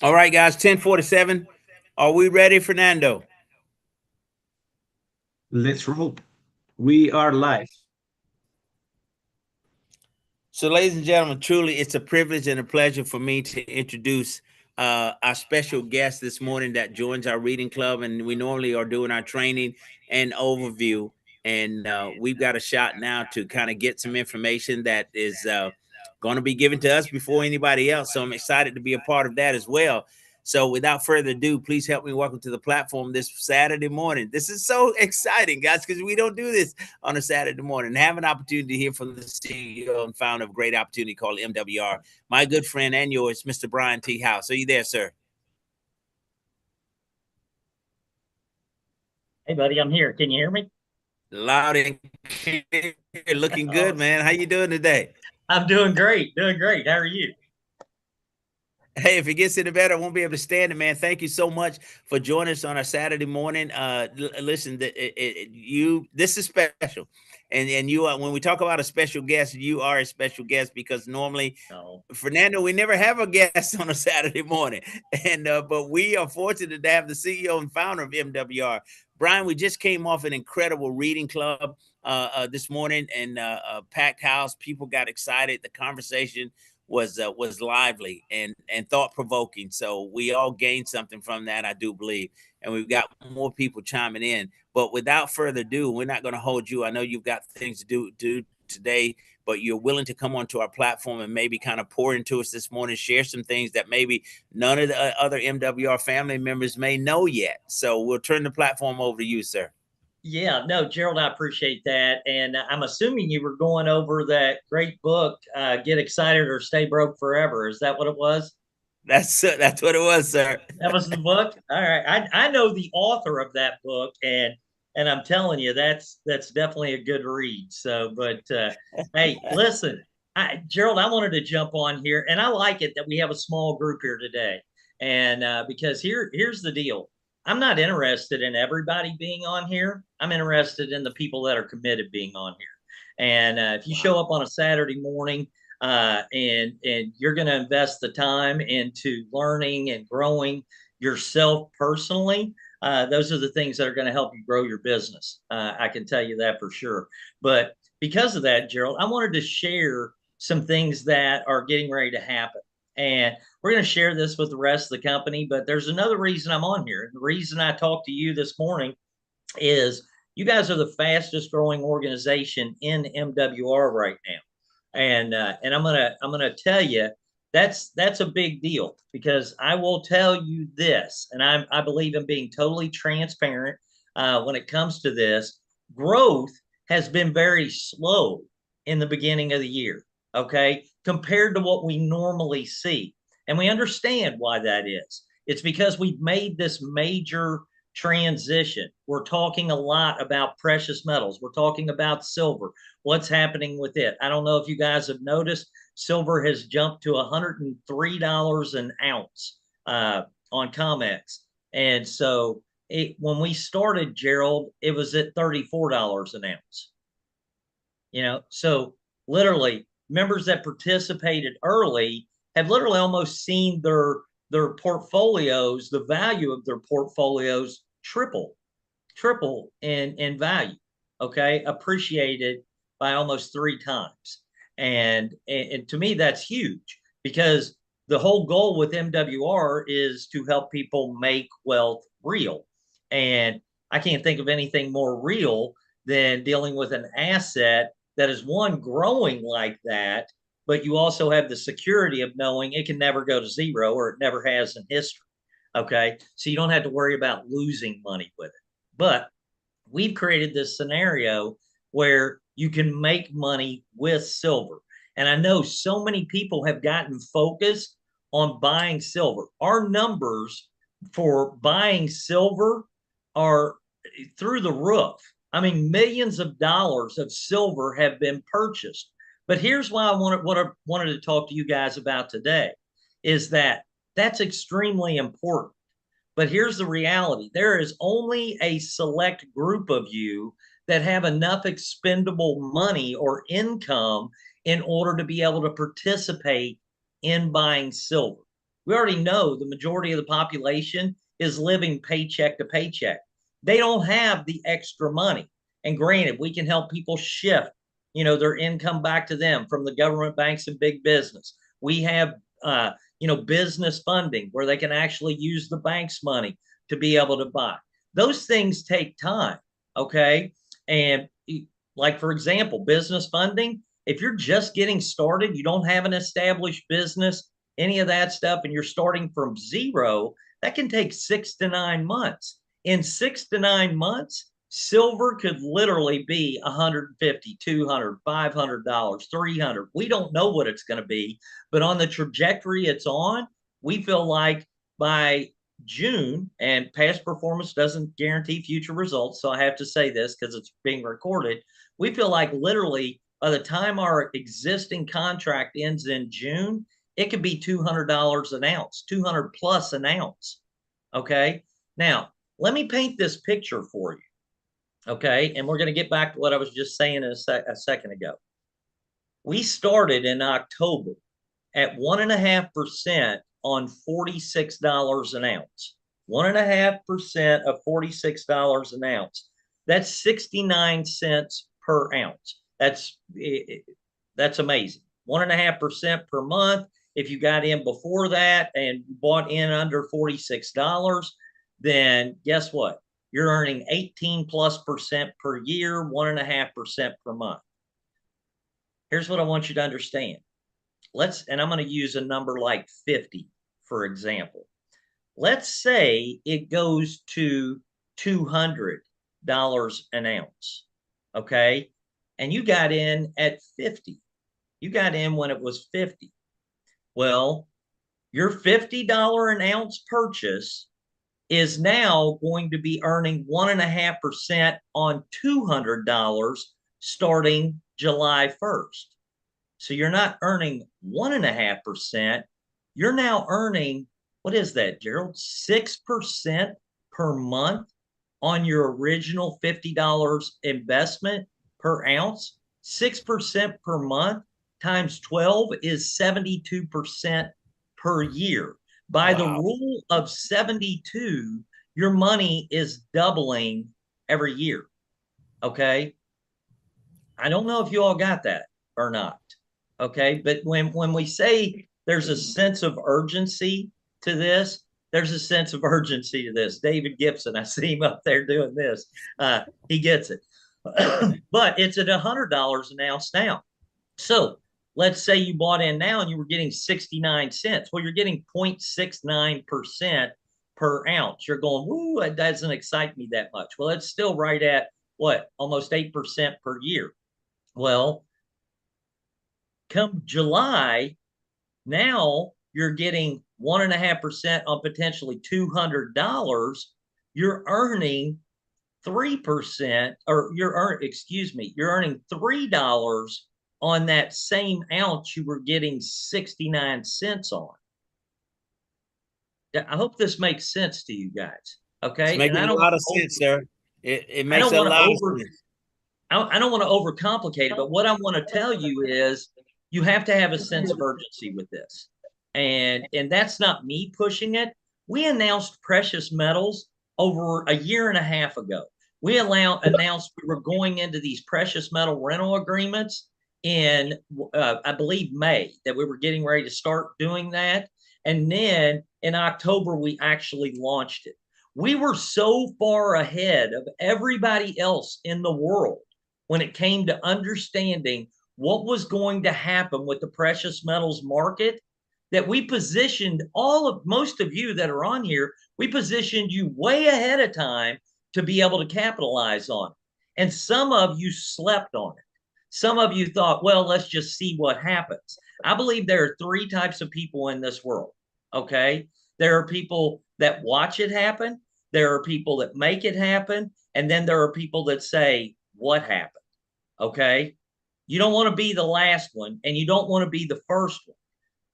All right, guys, 10:47. Are we ready, Fernando? Let's roll. We are live. So, ladies and gentlemen, truly it's a privilege and a pleasure for me to introduce our special guest this morning that joins our reading club. And we normally are doing our training and overview. And we've got a shot now to kind of get some information that is going to be given to us before anybody else. So, I'm excited to be a part of that as well. So, without further ado, please help me welcome to the platform this Saturday morning. This is so exciting, guys, because we don't do this on a Saturday morning. Have an opportunity to hear from the CEO and founder of a great opportunity called MWR, my good friend and yours, Mr. Brian T. House. Are you there, sir? Hey, buddy, I'm here. Can you hear me? Loud and clear, looking good, Awesome. man. How you doing today? I'm doing great. Doing great. How are you? Hey, if it gets any better, I won't be able to stand it, man. Thank you so much for joining us on our Saturday morning. Listen, you this is special, and you are when we talk about a special guest, you are a special guest because normally Oh, Fernando, we never have a guest on a Saturday morning, and but we are fortunate to have the CEO and founder of MWR, Brian. We just came off an incredible reading club this morning, and packed house. People got excited. The conversation was lively and thought provoking. So we all gained something from that, I do believe, and we've got more people chiming in. But without further ado, we're not going to hold you. I know you've got things to do today, but you're willing to come onto our platform and maybe kind of pour into us this morning, share some things that maybe none of the other MWR family members may know yet. So we'll turn the platform over to you, sir. yeah. No, Gerald, I appreciate that. And I'm assuming you were going over that great book, Get Excited or Stay Broke Forever. Is that what it was? That's what it was, sir. That was the book. All right. I know the author of that book, and I'm telling you, that's definitely a good read. So, but hey, listen, Gerald, I wanted to jump on here, and I like it that we have a small group here today, and because here's the deal. I'm not interested in everybody being on here. I'm interested in the people that are committed being on here. And if you show Wow. up on a Saturday morning and you're going to invest the time into learning and growing yourself personally, those are the things that are going to help you grow your business. I can tell you that for sure. But because of that, Gerald, I wanted to share some things that are getting ready to happen. And we're going to share this with the rest of the company. But there's another reason I'm on here. The reason I talked to you this morning is you guys are the fastest growing organization in MWR right now, and I'm gonna tell you that's a big deal because I will tell you this, and I believe in being totally transparent when it comes to this. Growth has been very slow in the beginning of the year, okay, compared to what we normally see, and we understand why that is. It's because we've made this major transition. We're talking a lot about precious metals. We're talking about silver. What's happening with it? I don't know if you guys have noticed, silver has jumped to $103 an ounce on COMEX. And so when we started, Gerald, it was at $34 an ounce. So literally, members that participated early have literally almost seen their portfolios, the value of their portfolios triple in value. Okay, appreciated by almost three times, and to me that's huge because the whole goal with MWR is to help people make wealth real, and I can't think of anything more real than dealing with an asset that is one growing like that, but you also have the security of knowing it can never go to zero or it never has in history. Okay. So you don't have to worry about losing money with it. But we've created this scenario where you can make money with silver. And I know so many people have gotten focused on buying silver. Our numbers for buying silver are through the roof. I mean, millions of dollars of silver have been purchased. But here's why what I wanted to talk to you guys about today is that that's extremely important. But here's the reality: there is only a select group of you that have enough expendable money or income in order to be able to participate in buying silver. We already know the majority of the population is living paycheck to paycheck. They don't have the extra money. And granted, we can help people shift, their income back to them from the government, banks, and big business. We have, business funding where they can actually use the bank's money to be able to buy. Those things take time. Okay. And like, for example, business funding, if you're just getting started, you don't have an established business, any of that stuff, and you're starting from zero, that can take 6 to 9 months. In 6 to 9 months, silver could literally be 150, 200, $500, 300. We don't know what it's going to be, but on the trajectory it's on, we feel like by June, and past performance doesn't guarantee future results, so I have to say this because it's being recorded. We feel like literally by the time our existing contract ends in June, it could be $200 an ounce, 200 plus an ounce. Okay. Now, let me paint this picture for you. Okay. And we're going to get back to what I was just saying a second ago. We started in October at 1.5% on $46 an ounce. 1.5% of $46 an ounce. That's 69 cents per ounce. That's amazing. 1.5% per month. If you got in before that and bought in under $46, then guess what? You're earning 18+% per year, 1.5% per month. Here's what I want you to understand. And I'm going to use a number like 50, for example. Let's say it goes to $200 an ounce. Okay. And you got in at 50. You got in when it was 50. Well, your $50 an ounce purchase is now going to be earning 1.5% on $200 starting July 1st. So you're not earning 1.5%. You're now earning, what is that, Gerald? 6% per month on your original $50 investment per ounce. 6% per month times 12 is 72% per year. By the rule of 72, your money is doubling every year. Okay. I don't know if you all got that or not. Okay. But when we say there's a sense of urgency to this, there's a sense of urgency to this. David Gibson, I see him up there doing this. He gets it. But it's at $100 an ounce now. So let's say you bought in now and you were getting 69 cents. Well, you're getting 0.69% per ounce. You're going, woo, that doesn't excite me that much. Well, it's still right at what? Almost 8% per year. Well, come July, now you're getting 1.5% on potentially $200. You're earning 3%, or you're earning $3 on that same ounce you were getting 69 cents on. I hope this makes sense to you guys. Okay. It's making a lot of sense, sir. It makes a lot of sense. I don't want to overcomplicate it, but what I want to tell you is you have to have a sense of urgency with this. And that's not me pushing it. We announced precious metals over a year and a half ago. We announced we were going into these precious metal rental agreements in, I believe, May, that we were getting ready to start doing that. And then in October, we actually launched it. We were so far ahead of everybody else in the world when it came to understanding what was going to happen with the precious metals market that we positioned most of you that are on here, we positioned you way ahead of time to be able to capitalize on it. And some of you slept on it. Some of you thought, well, let's just see what happens. I believe there are 3 types of people in this world. Okay. There are people that watch it happen. There are people that make it happen. And then there are people that say, what happened? Okay. You don't want to be the last one, and you don't want to be the first one.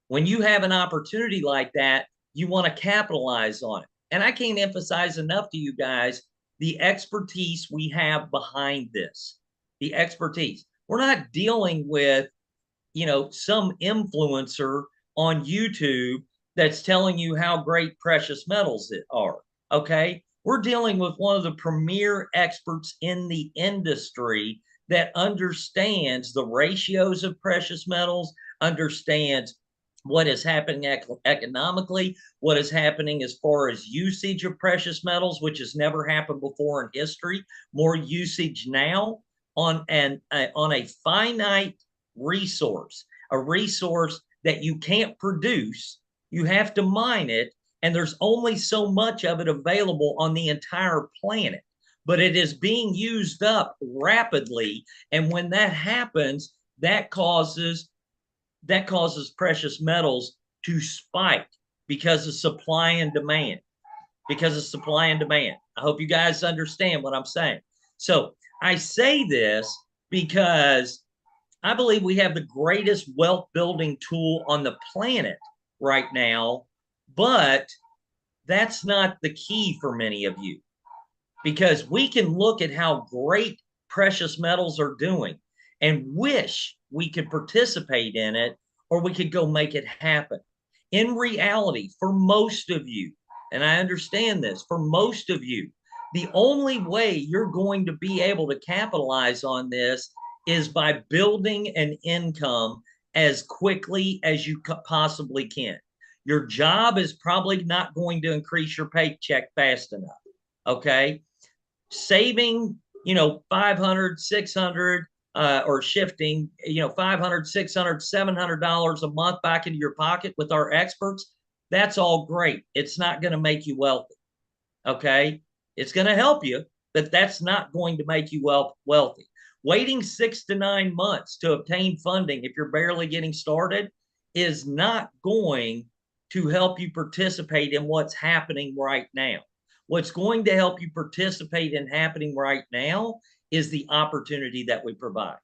When you have an opportunity like that, you want to capitalize on it. And I can't emphasize enough to you guys the expertise we have behind this. The expertise. We're not dealing with, some influencer on YouTube that's telling you how great precious metals are. Okay. We're dealing with one of the premier experts in the industry that understands the ratios of precious metals, understands what is happening economically, what is happening as far as usage of precious metals, which has never happened before in history. More usage now on a finite resource, a resource that you can't produce. You have to mine it, and there's only so much of it available on the entire planet. But it is being used up rapidly, and when that happens, that causes precious metals to spike because of supply and demand. Because of supply and demand. I hope you guys understand what I'm saying. So I say this because I believe we have the greatest wealth building tool on the planet right now, but that's not the key for many of you, because we can look at how great precious metals are doing and wish we could participate in it, or we could go make it happen. In reality, for most of you, and I understand this, for most of you, the only way you're going to be able to capitalize on this is by building an income as quickly as you possibly can. Your job is probably not going to increase your paycheck fast enough. Okay. Saving, 500, 600, or shifting, 500, 600, $700 a month back into your pocket with our experts, that's all great. It's not going to make you wealthy. Okay. It's going to help you, but that's not going to make you wealthy. Waiting 6 to 9 months to obtain funding if you're barely getting started is not going to help you participate in what's happening right now. What's going to help you participate in happening right now is the opportunity that we provide.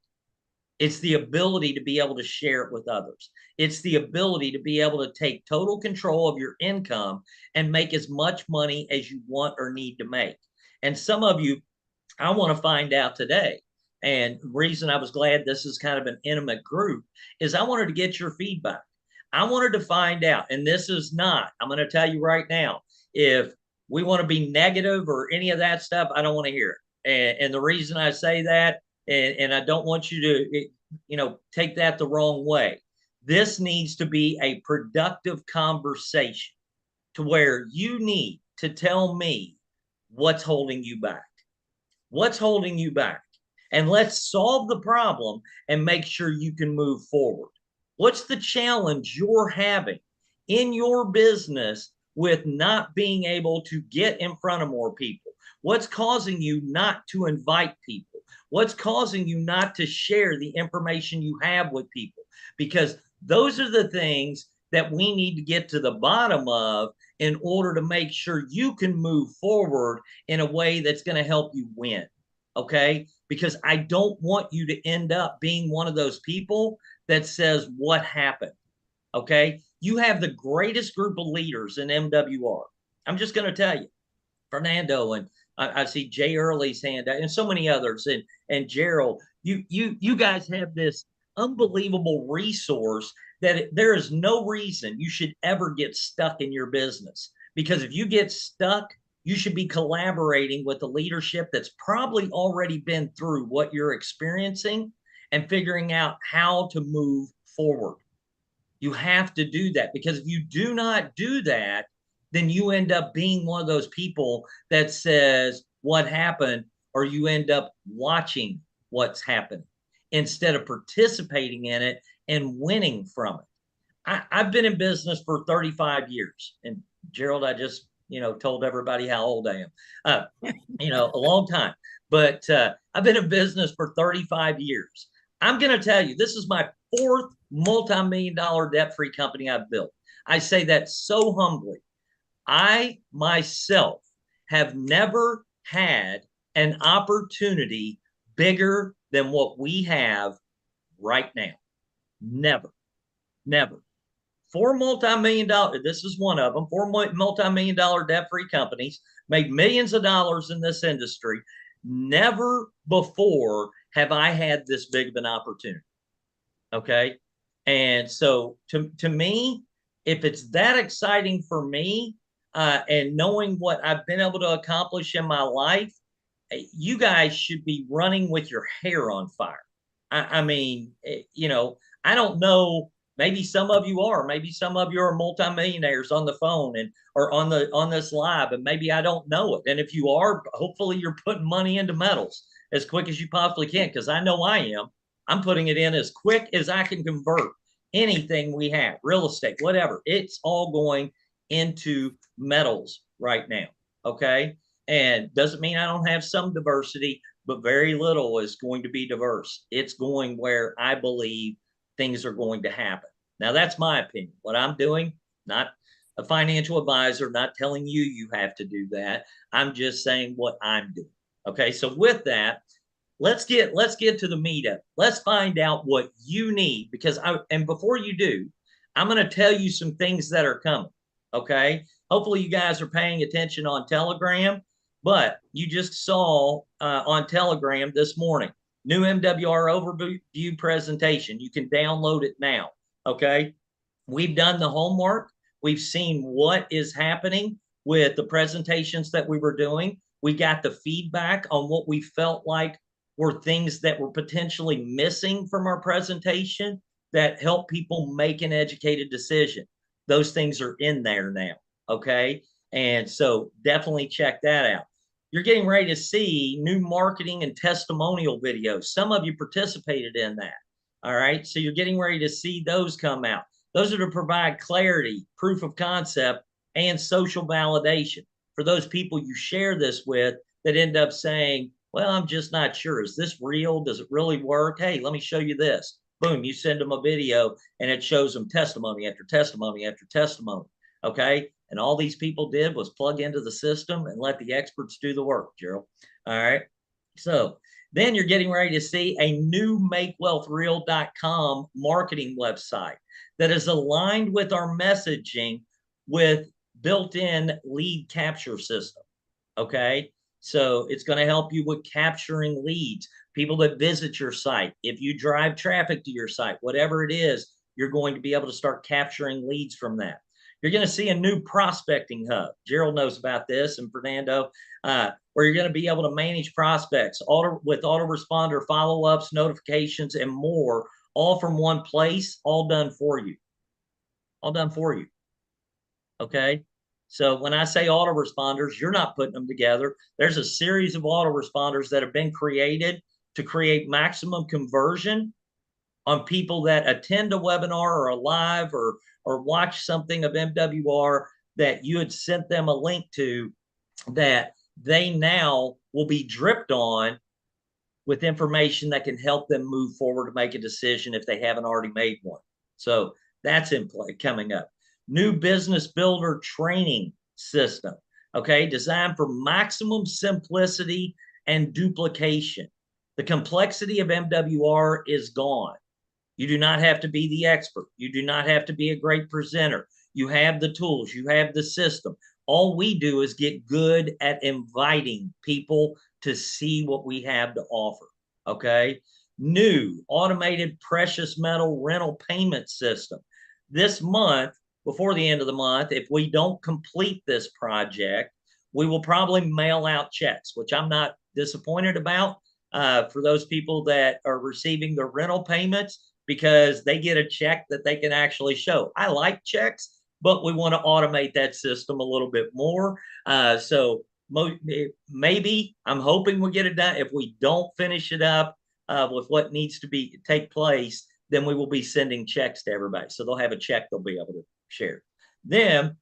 It's the ability to be able to share it with others. It's the ability to be able to take total control of your income and make as much money as you want or need to make. And some of you, I want to find out today. And the reason I was glad this is kind of an intimate group is I wanted to get your feedback. I wanted to find out, and this is not, I'm going to tell you right now, if we want to be negative or any of that stuff, I don't want to hear it. And the reason I say that, and I don't want you to, take that the wrong way. This needs to be a productive conversation to where you need to tell me what's holding you back. What's holding you back? And let's solve the problem and make sure you can move forward. What's the challenge you're having in your business with not being able to get in front of more people? What's causing you not to invite people? What's causing you not to share the information you have with people? Because those are the things that we need to get to the bottom of in order to make sure you can move forward in a way that's going to help you win. Okay? Because I don't want you to end up being one of those people that says, what happened? Okay? You have the greatest group of leaders in MWR. I'm just going to tell you, Fernando, and I see Jay Early's hand, and so many others, and Gerald. You guys have this unbelievable resource that there is no reason you should ever get stuck in your business. Because if you get stuck, you should be collaborating with the leadership that's probably already been through what you're experiencing and figuring out how to move forward. You have to do that, because if you do not do that, then you end up being one of those people that says what happened, or you end up watching what's happening instead of participating in it and winning from it. I've been in business for 35 years. And Gerald, I just, told everybody how old I am, a long time. But I've been in business for 35 years. I'm going to tell you, this is my 4th multi-million-dollar debt-free company I've built. I say that so humbly. I myself have never had an opportunity bigger than what we have right now. Never, never. 4 multi-million-dollar, this is one of them, 4 multi-million-dollar debt-free companies, made millions of dollars in this industry. Never before have I had this big of an opportunity. Okay. And so to me, if it's that exciting for me, and knowing what I've been able to accomplish in my life, you guys should be running with your hair on fire. I mean, you know, I don't know. Maybe some of you are. Maybe some of you are multimillionaires on the phone and or on this live, and maybe I don't know it. And if you are, hopefully you're putting money into metals as quick as you possibly can, because I know I am. I'm putting it in as quick as I can convert anything we have, real estate, whatever. It's all going into metals right now. Okay. And doesn't mean I don't have some diversity, but very little is going to be diverse. It's going where I believe things are going to happen. Now, that's my opinion. What I'm doing, not a financial advisor, not telling you you have to do that. I'm just saying what I'm doing. Okay. So with that, let's get to the meetup. Let's find out what you need, because and before you do, I'm going to tell you some things that are coming. Okay. Hopefully you guys are paying attention on Telegram, but you just saw on Telegram this morning, new MWR overview presentation. You can download it now. Okay. We've done the homework. We've seen what is happening with the presentations that we were doing. We got the feedback on what we felt like were things that were potentially missing from our presentation that help people make an educated decision. Those things are in there now. Okay. And so definitely check that out. You're getting ready to see new marketing and testimonial videos. Some of you participated in that. All right. So you're getting ready to see those come out. Those are to provide clarity, proof of concept, and social validation for those people you share this with that end up saying, well, I'm just not sure. Is this real? Does it really work? Hey, let me show you this. Boom, you send them a video and it shows them testimony after testimony after testimony. Okay. And all these people did was plug into the system and let the experts do the work, Gerald. All right. So then you're getting ready to see a new makewealthreal.com marketing website that is aligned with our messaging with built-in lead capture system. Okay. So it's going to help you with capturing leads, people that visit your site. If you drive traffic to your site, whatever it is, you're going to be able to start capturing leads from that. You're going to see a new prospecting hub. Gerald knows about this, and Fernando, where you're going to be able to manage prospects with autoresponder follow-ups, notifications, and more, all from one place, all done for you. All done for you. Okay. So when I say autoresponders, you're not putting them together. There's a series of autoresponders that have been created to create maximum conversion on people that attend a webinar or a live or watch something of MWR that you had sent them a link to, that they now will be dripped on with information that can help them move forward to make a decision if they haven't already made one. So that's in play coming up. New business builder training system, okay, designed for maximum simplicity and duplication. The complexity of MWR is gone. You do not have to be the expert. You do not have to be a great presenter. You have the tools. You have the system. All we do is get good at inviting people to see what we have to offer. Okay. New automated precious metal rental payment system. This month, before the end of the month, if we don't complete this project, we will probably mail out checks, which I'm not disappointed about for those people that are receiving the rental payments, because they get a check that they can actually show. I like checks, but we want to automate that system a little bit more. So maybe I'm hoping we get it done. If we don't finish it up with what needs to take place, then we will be sending checks to everybody. So they'll have a check they'll be able to share. Then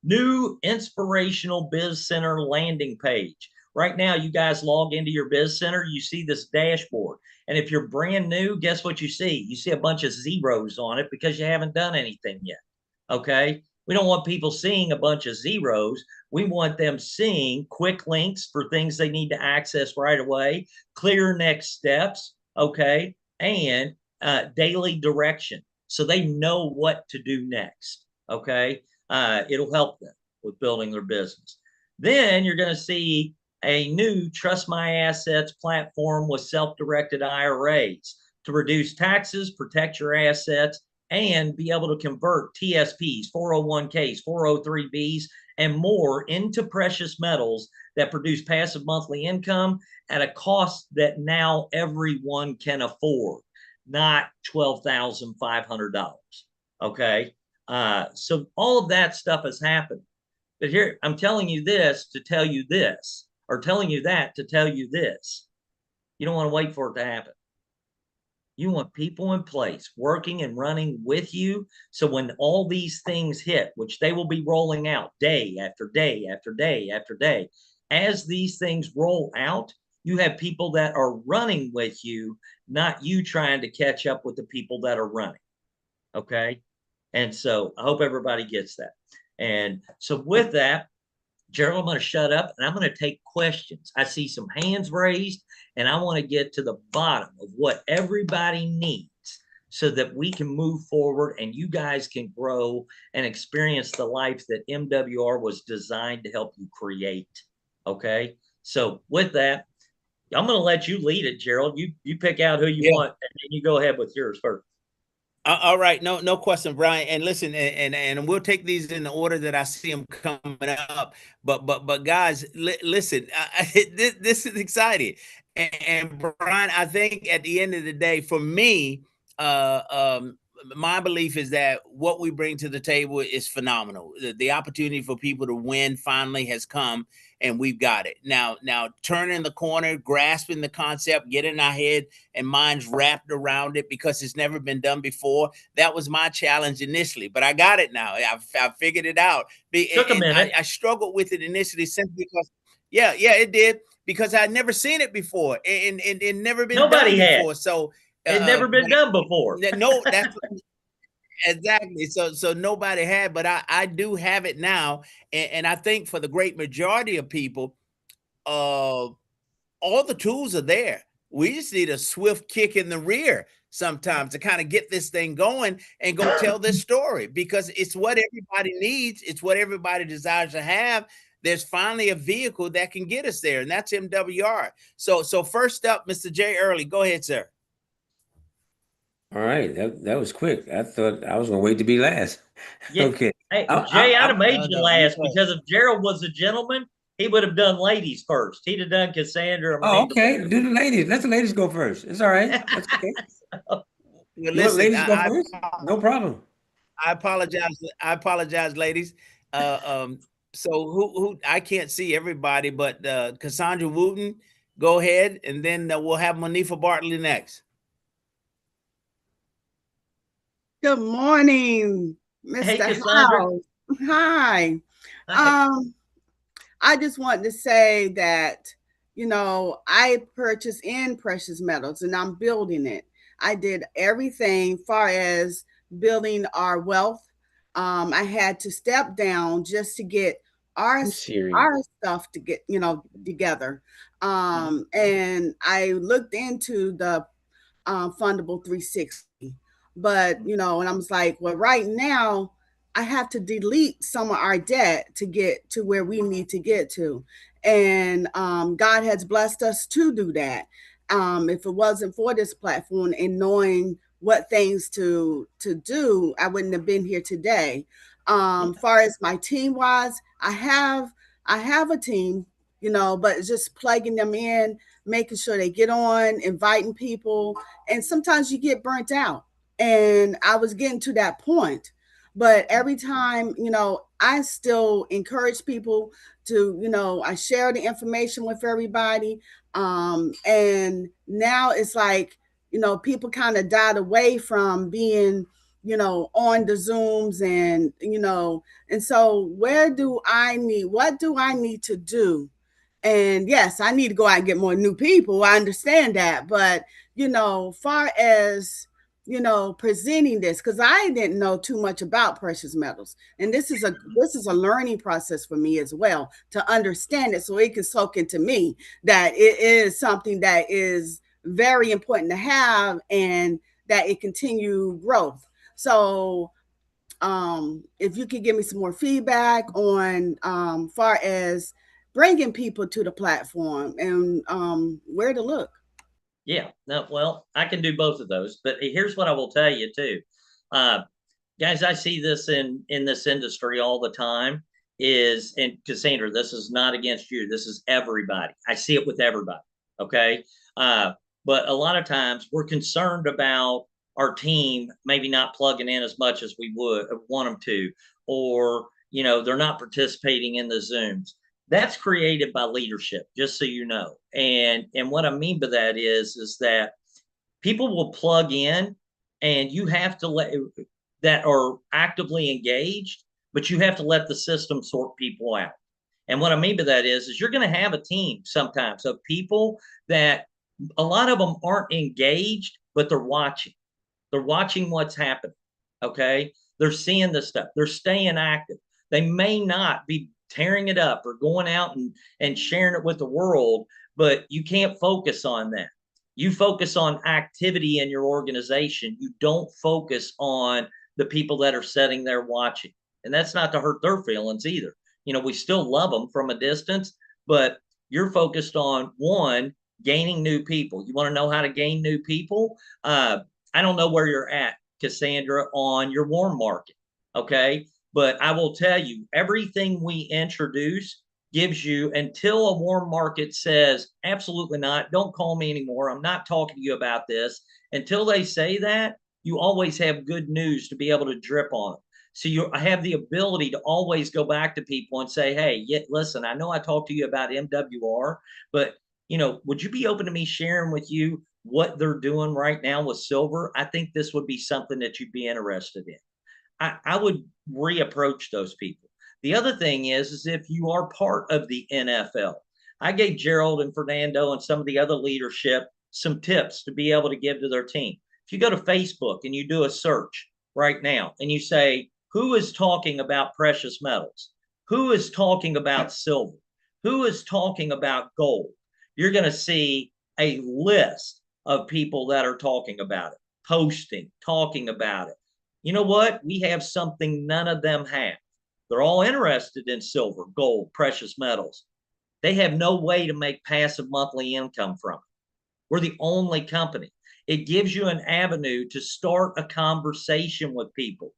new inspirational Biz Center landing page. Right now, you guys log into your Biz Center, you see this dashboard. And if you're brand new, guess what you see? You see a bunch of zeros on it because you haven't done anything yet. Okay. We don't want people seeing a bunch of zeros. We want them seeing quick links for things they need to access right away, clear next steps. Okay. And daily direction, so they know what to do next. Okay. It'll help them with building their business. Then you're going to see a new Trust My Assets platform with self-directed IRAs to reduce taxes, protect your assets, and be able to convert TSPs, 401ks, 403bs, and more into precious metals that produce passive monthly income at a cost that now everyone can afford, not $12,500. Okay. So all of that stuff has happened. But here, I'm telling you this to tell you this, or telling you that to tell you this. You don't want to wait for it to happen. You want people in place working and running with you. So when all these things hit, which they will be rolling out day after day after day after day, as these things roll out, you have people that are running with you, not you trying to catch up with the people that are running. Okay. And so I hope everybody gets that. And so with that, Gerald, I'm going to shut up and I'm going to take questions. I see some hands raised, and I want to get to the bottom of what everybody needs so that we can move forward and you guys can grow and experience the life that MWR was designed to help you create. Okay. So with that, I'm going to let you lead it, Gerald. You pick out who you want, and then you go ahead with yours first. All right, no question, Brian. And listen, and we'll take these in the order that I see them coming up. But guys, listen, this is exciting. And Brian, I think at the end of the day, for me, uh, um, my belief is that what we bring to the table is phenomenal. The opportunity for people to win finally has come, and we've got it now. Turning the corner, grasping the concept, getting our head and minds wrapped around it, because it's never been done before. That was my challenge initially, but I got it now. I've figured it out. Took a minute. I struggled with it initially simply because, yeah, it did, because I'd never seen it before, and never been Nobody done had. before. So It'd never been done before. No, that's exactly. So nobody had, but I do have it now, and I think for the great majority of people, all the tools are there. We just need a swift kick in the rear sometimes to kind of get this thing going and go tell this story, because it's what everybody needs. It's what everybody desires to have. There's finally a vehicle that can get us there, and that's MWR. So first up, Mr. Jay Early, go ahead, sir. All right, that was quick. I thought I was gonna wait to be last. Yeah. Okay. Hey, Jay, I'd have made you last, no. because if Gerald was a gentleman, he would have done ladies first. He'd have done Cassandra. Oh, okay. Do the ladies. Let the ladies go first. It's all right. That's okay. Well, You want listen, ladies go first? No problem. I apologize. Ladies. So who I can't see everybody, but Cassandra Wooten, go ahead, and then we'll have Monifa Bartley next. Good morning, Mr. Hey, Cassandra. House. Hi. I just want to say that, I purchase in precious metals and I'm building it. I did everything far as building our wealth. I had to step down just to get our stuff to get, together. And I looked into the fundable 360. But, and I was like, well, right now, I have to delete some of our debt to get to where we need to get to. And God has blessed us to do that. If it wasn't for this platform and knowing what things to do, I wouldn't have been here today. Far as my team wise, I have a team, but it's just plugging them in, making sure they get on, inviting people. And sometimes you get burnt out. And I was getting to that point. But every time, I still encourage people to, I share the information with everybody. And now it's like, people kind of died away from being, on the Zooms and so what do I need to do? And yes, I need to go out and get more new people. I understand that. But, far as presenting this, because I didn't know too much about precious metals, and this is a learning process for me as well to understand it, so it can soak into me that it is something that is very important to have, and that it continue growth. So if you could give me some more feedback on far as bringing people to the platform and where to look. Yeah, no, well, I can do both of those, but here's what I will tell you too. Guys, I see this in this industry all the time. And Cassandra, this is not against you. This is everybody. I see it with everybody. Okay. But a lot of times we're concerned about our team maybe not plugging in as much as we would want them to, or, they're not participating in the Zooms. That's created by leadership, just so you know. And what I mean by that is that people will plug in, and you have to let that are actively engaged, but you have to let the system sort people out. And what I mean by that is you're going to have a team sometimes of people that a lot of them aren't engaged, but they're watching. They're watching what's happening. Okay. They're seeing this stuff. They're staying active. They may not be tearing it up or going out and sharing it with the world, but you can't focus on that. You focus on activity in your organization. You don't focus on the people that are sitting there watching. And that's not to hurt their feelings either. We still love them from a distance, but you're focused on, one, gaining new people. You want to know how to gain new people? I don't know where you're at, Cassandra, on your warm market. Okay. But I will tell you, everything we introduce gives you, until a warm market says, absolutely not, don't call me anymore, I'm not talking to you about this. Until they say that, you always have good news to be able to drip on them. So I have the ability to always go back to people and say, hey, listen, I know I talked to you about MWR, but would you be open to me sharing with you what they're doing right now with silver? I think this would be something that you'd be interested in. I would reapproach those people. The other thing is if you are part of the NFL, I gave Gerald and Fernando and some of the other leadership some tips to be able to give to their team. If you go to Facebook and you do a search right now and you say, who is talking about precious metals? Who is talking about silver? Who is talking about gold? You're going to see a list of people that are talking about it, posting, talking about it. You know what? We have something none of them have. They're all interested in silver, gold, precious metals. They have no way to make passive monthly income from it. We're the only company. It gives you an avenue to start a conversation with people.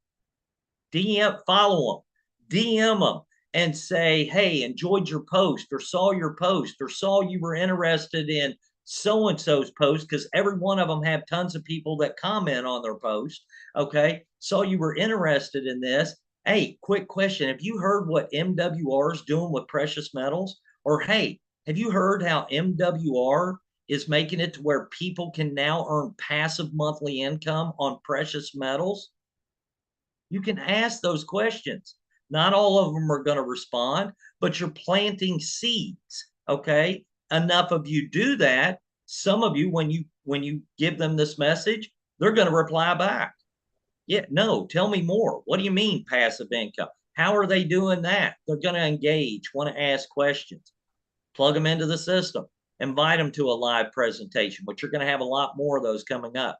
Follow them, DM them, and say, hey, enjoyed your post, or saw your post, or saw you were interested in so-and-so's post, because every one of them have tons of people that comment on their post. Okay. Saw you were interested in this. Hey, quick question. Have you heard what MWR is doing with precious metals? Or, hey, have you heard how MWR is making it to where people can now earn passive monthly income on precious metals? You can ask those questions. Not all of them are going to respond, but you're planting seeds. Okay. Enough of you do that. Some of you, when you give them this message, they're going to reply back. Yeah, no, tell me more. What do you mean passive income? How are they doing that? They're going to engage, want to ask questions, plug them into the system, invite them to a live presentation, which you're going to have a lot more of those coming up.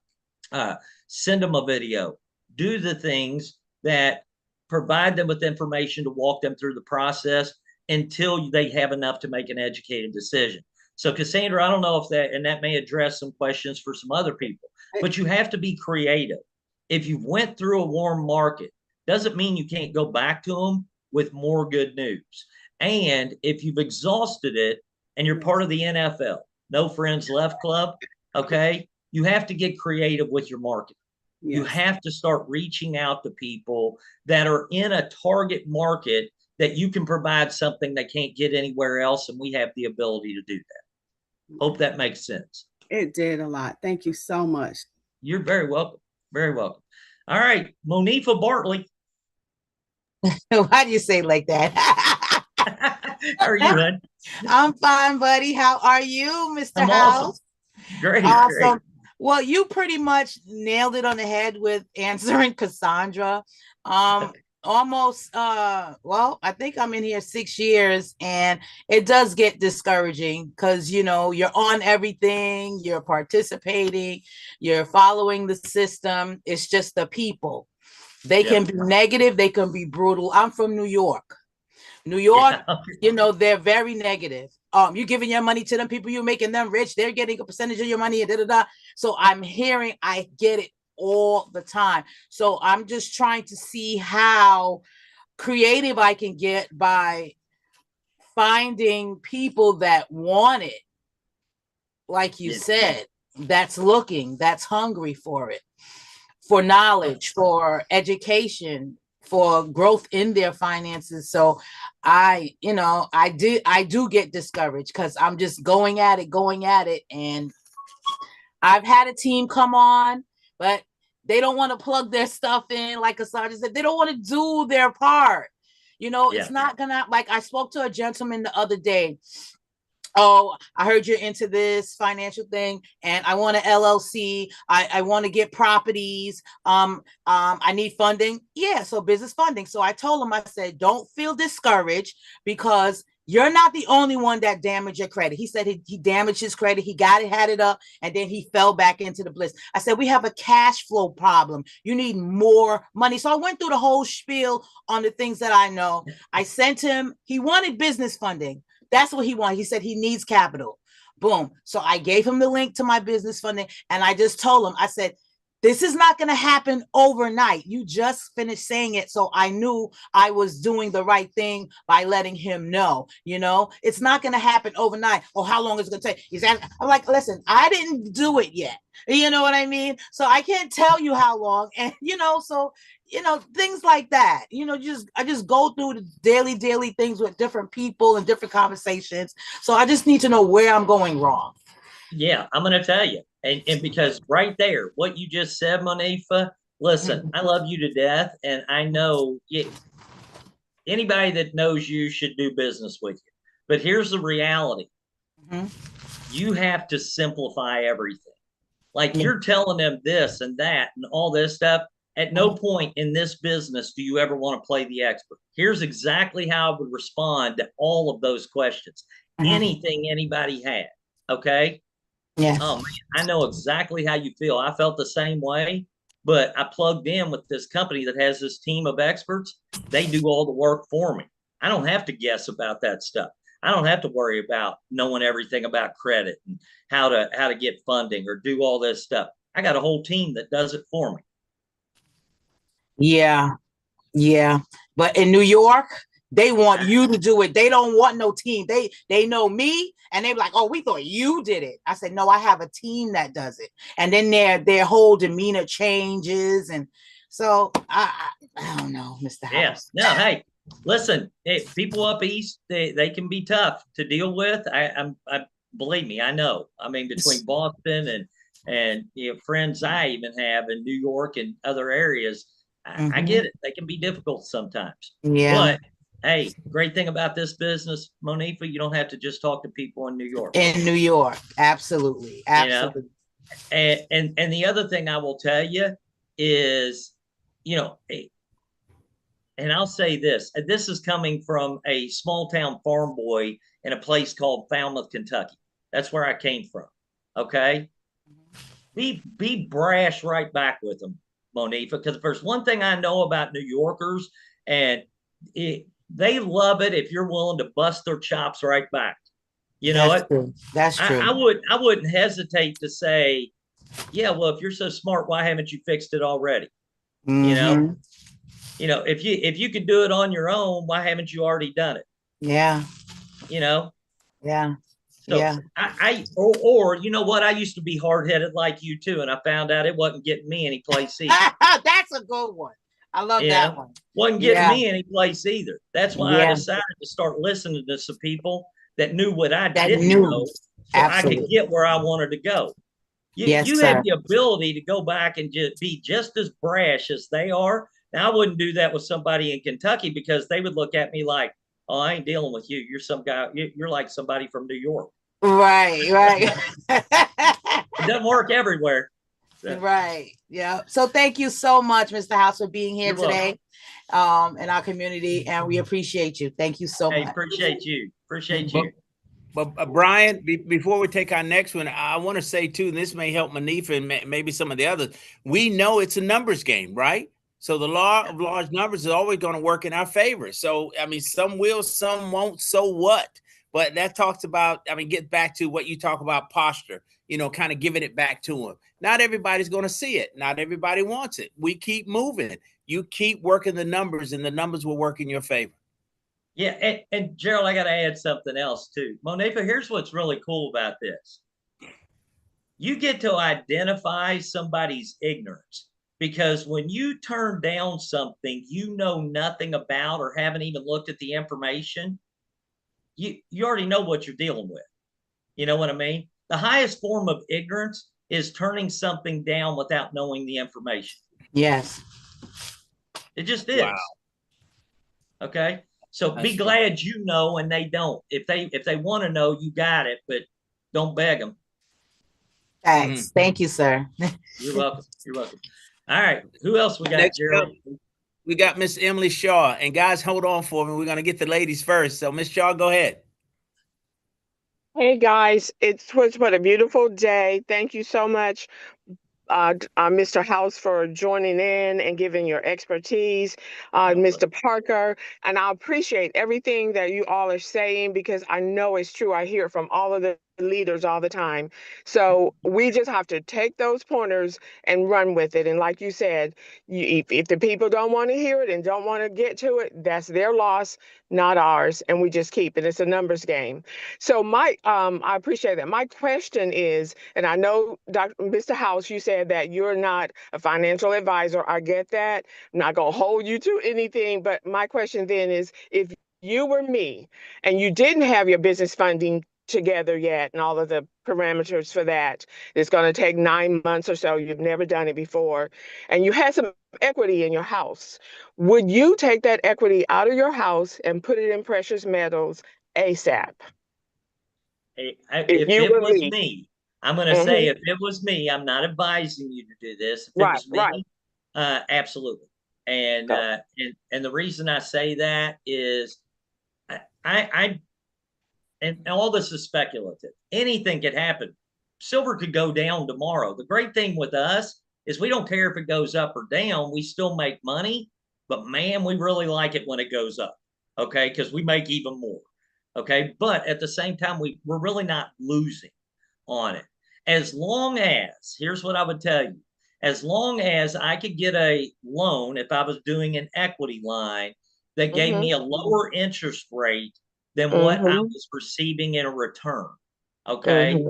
Send them a video, do the things that provide them with information to walk them through the process until they have enough to make an educated decision. So Cassandra, I don't know if that may address some questions for some other people, but you have to be creative. If you went through a warm market, doesn't mean you can't go back to them with more good news. And if you've exhausted it and you're part of the NFL, No Friends Left Club, okay, you have to get creative with your market. Yes. You have to start reaching out to people that are in a target market that you can provide something they can't get anywhere else, and we have the ability to do that. Hope that makes sense. It did a lot. Thank you so much. You're very welcome. Very welcome. All right, Monifa Bartley. Why do you say like that? How are you, hon? I'm fine, buddy. How are you, Mr. I'm House? awesome. Great. Awesome. Great. Well, you pretty much nailed it on the head with answering Cassandra. Almost, well, I think I'm in here 6 years, and it does get discouraging because, you're on everything, you're participating, you're following the system. It's just the people. They can be negative, they can be brutal. I'm from New York. They're very negative. You're giving your money to them people, you're making them rich, they're getting a percentage of your money, So I'm hearing, I get it all the time. So I'm just trying to see how creative I can get by finding people that want it, like you said, that's looking, that's hungry for it, for knowledge, for education, for growth in their finances. So I do get discouraged because I'm just going at it. And I've had a team come on, but they don't want to plug their stuff in. Like Cassandra said, they don't want to do their part. It's not gonna, like, I spoke to a gentleman the other day. Oh, I heard you're into this financial thing and I want an LLC. I want to get properties. I need funding. Yeah, so business funding. So I told him, I said, don't feel discouraged because you're not the only one that damaged your credit. He said he damaged his credit. He had it up, and then he fell back into the bliss. I said, we have a cash flow problem. You need more money. So I went through the whole spiel on the things that I know. I sent him, he wanted business funding. That's what he wanted. He said he needs capital. Boom. So I gave him the link to my business funding. And I just told him, I said, this is not going to happen overnight. You just finished saying it. So I knew I was doing the right thing by letting him know, it's not going to happen overnight. Oh, how long is it going to take? He's asking, I'm like, listen, I didn't do it yet. You know what I mean? So I can't tell you how long. And, things like that, I just go through the daily things with different people and different conversations. So I just need to know where I'm going wrong. Yeah, I'm going to tell you. And because right there, what you just said, Monifa, listen, I love you to death. And I know anybody that knows you should do business with you. But here's the reality. You have to simplify everything. Like you're telling them this and that and all this stuff. At no point in this business do you ever want to play the expert. Here's exactly how I would respond to all of those questions. Anything anybody had. Okay. Yeah. Oh man, I know exactly how you feel. I felt the same way, but I plugged in with this company that has this team of experts. They do all the work for me. I don't have to guess about that stuff. I don't have to worry about knowing everything about credit and how to get funding or do all this stuff. I got a whole team that does it for me. Yeah. But in New York, they want you to do it. They don't want no team. They know me, and they're like, "Oh, we thought you did it." I said, "No, I have a team that does it." And then their whole demeanor changes, and so I don't know, Mr. House. Yeah. No, hey, listen, people up east, they can be tough to deal with. I believe me, I know. I mean, between Boston and friends I even have in New York and other areas, I get it. They can be difficult sometimes. Yeah. But hey, great thing about this business, Monifa, you don't have to just talk to people in New York. In New York, absolutely. And the other thing I will tell you is, and I'll say this is coming from a small town farm boy in a place called Falmouth, Kentucky. That's where I came from. Okay. Be brash right back with them, Monifa, because if there's one thing I know about New Yorkers, and they love it if you're willing to bust their chops right back. That's true. I wouldn't hesitate to say, yeah, well, if you're so smart, why haven't you fixed it already? If you could do it on your own, why haven't you already done it? Yeah. Yeah. So yeah. Or you know what? I used to be hard-headed like you too, and I found out it wasn't getting me any place either. That's a good one. I love that one. Wasn't getting me any place either. That's why I decided to start listening to some people that knew what I didn't know, so I could get where I wanted to go. You have the ability to go back and just be just as brash as they are. Now, I wouldn't do that with somebody in Kentucky because they would look at me like, "Oh, I ain't dealing with you. You're some guy. You're like somebody from New York." Right. It doesn't work everywhere. So. Right. Yeah. So thank you so much, Mr. House, for being here today in our community, and we appreciate you. Thank you so much. Appreciate you. But Brian, before we take our next one, I want to say too, and this may help Monifa and maybe some of the others. We know it's a numbers game, right? So the law of large numbers is always going to work in our favor. So, I mean, some will, some won't, so what? But that talks about, I mean, get back to what you talk about, posture, you know, kind of giving it back to them. Not everybody's going to see it. Not everybody wants it. We keep moving. You keep working the numbers, and the numbers will work in your favor. Yeah, and Gerald, I got to add something else too. Monifa, here's what's really cool about this. You get to identify somebody's ignorance, because when you turn down something you know nothing about or haven't even looked at the information, you already know what you're dealing with. You know what I mean? The highest form of ignorance is turning something down without knowing the information. Yes. It just is. Wow. Okay. So That's be true. glad you know and they don't. If they want to know, you got it, but don't beg them. Thanks. Thank you, sir. You're welcome. You're welcome. All right. Who else we got, Next Gerald? up, we got Miss Emily Shaw. And guys, hold on for me. We're going to get the ladies first. So Miss Shaw, go ahead. Hey guys, what a beautiful day. Thank you so much, Mr. House, for joining in and giving your expertise, Mr. Parker. And I appreciate everything that you all are saying, because I know it's true. I hear it from all of the leaders all the time. So we just have to take those pointers and run with it. And like you said, if the people don't want to hear it and don't want to get to it, that's their loss, not ours. And we just keep it. It's a numbers game. So I appreciate that. My question is, and I know Mr. House, you said that you're not a financial advisor. I get that. I'm not going to hold you to anything. But my question then is, if you were me and you didn't have your business funding together yet and all of the parameters for that, it's going to take 9 months or so, you've never done it before, and you had some equity in your house, would you take that equity out of your house and put it in precious metals ASAP? If you it were was me. me, I'm going to say, if it was me, I'm not advising you to do this. If it was me, absolutely. And the reason I say that is and all this is speculative. Anything could happen. Silver could go down tomorrow. The great thing with us is we don't care if it goes up or down. We still make money, but man, we really like it when it goes up. Okay, because we make even more. Okay, but at the same time, we're really not losing on it. As long as, here's what I would tell you, as long as I could get a loan, if I was doing an equity line that gave me a lower interest rate than what I was receiving in a return. Okay.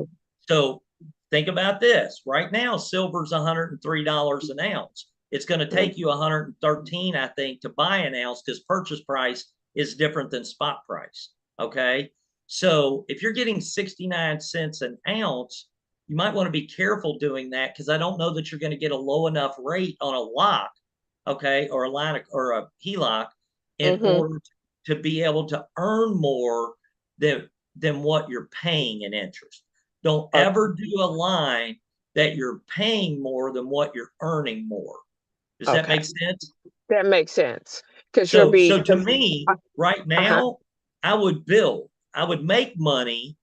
So think about this. Right now, silver's $103 an ounce. It's going to take you 113, I think, to buy an ounce, because purchase price is different than spot price. Okay. So if you're getting 69 cents an ounce, you might want to be careful doing that, because I don't know that you're going to get a low enough rate on a lock, okay, or a line or a HELOC in order to be able to earn more than what you're paying in interest. Don't ever do a line that you're paying more than what you're earning more. Does that make sense? That makes sense. So to me, right now, I would build. I would make money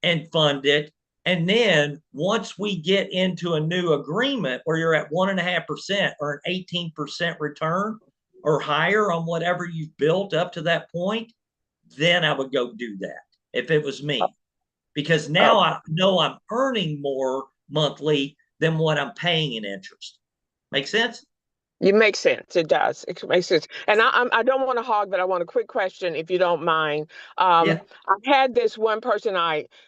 and fund it. And then once we get into a new agreement where you're at 1.5% or an 18% return or higher on whatever you've built up to that point, then I would go do that if it was me. Because now I know I'm earning more monthly than what I'm paying in interest. Make sense? It makes sense. It does. It makes sense. And I don't want to hog, but I want a quick question, if you don't mind. I've had this one person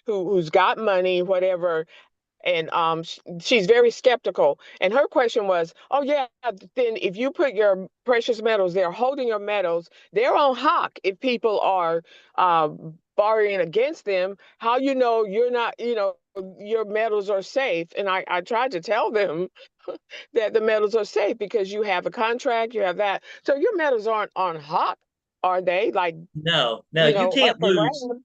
who's got money, whatever, and she's very skeptical. And her question was, "Oh yeah, then if you put your precious metals, they're holding your metals, they're on hock. If people are borrowing against them, how you're not, your metals are safe?" And I tried to tell them that the metals are safe because you have a contract, you have that. So your metals aren't on hot, are they? Like, no, you can't lose. Grab.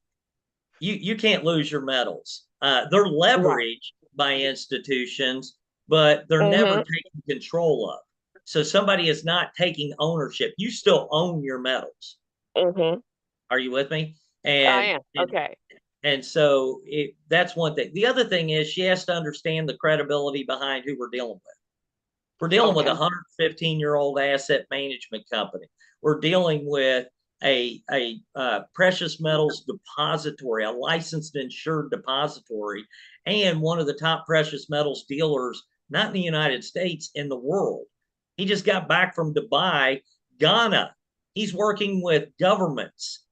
You can't lose your metals. They're leveraged by institutions, but they're never taken control of. So somebody is not taking ownership. You still own your metals. Are you with me? And I am. Okay. And so that's one thing. The other thing is she has to understand the credibility behind who we're dealing with. We're dealing with a 115-year-old asset management company. We're dealing with a precious metals depository, a licensed insured depository, and one of the top precious metals dealers, not in the United States, in the world. He just got back from Dubai, Ghana. He's working with governments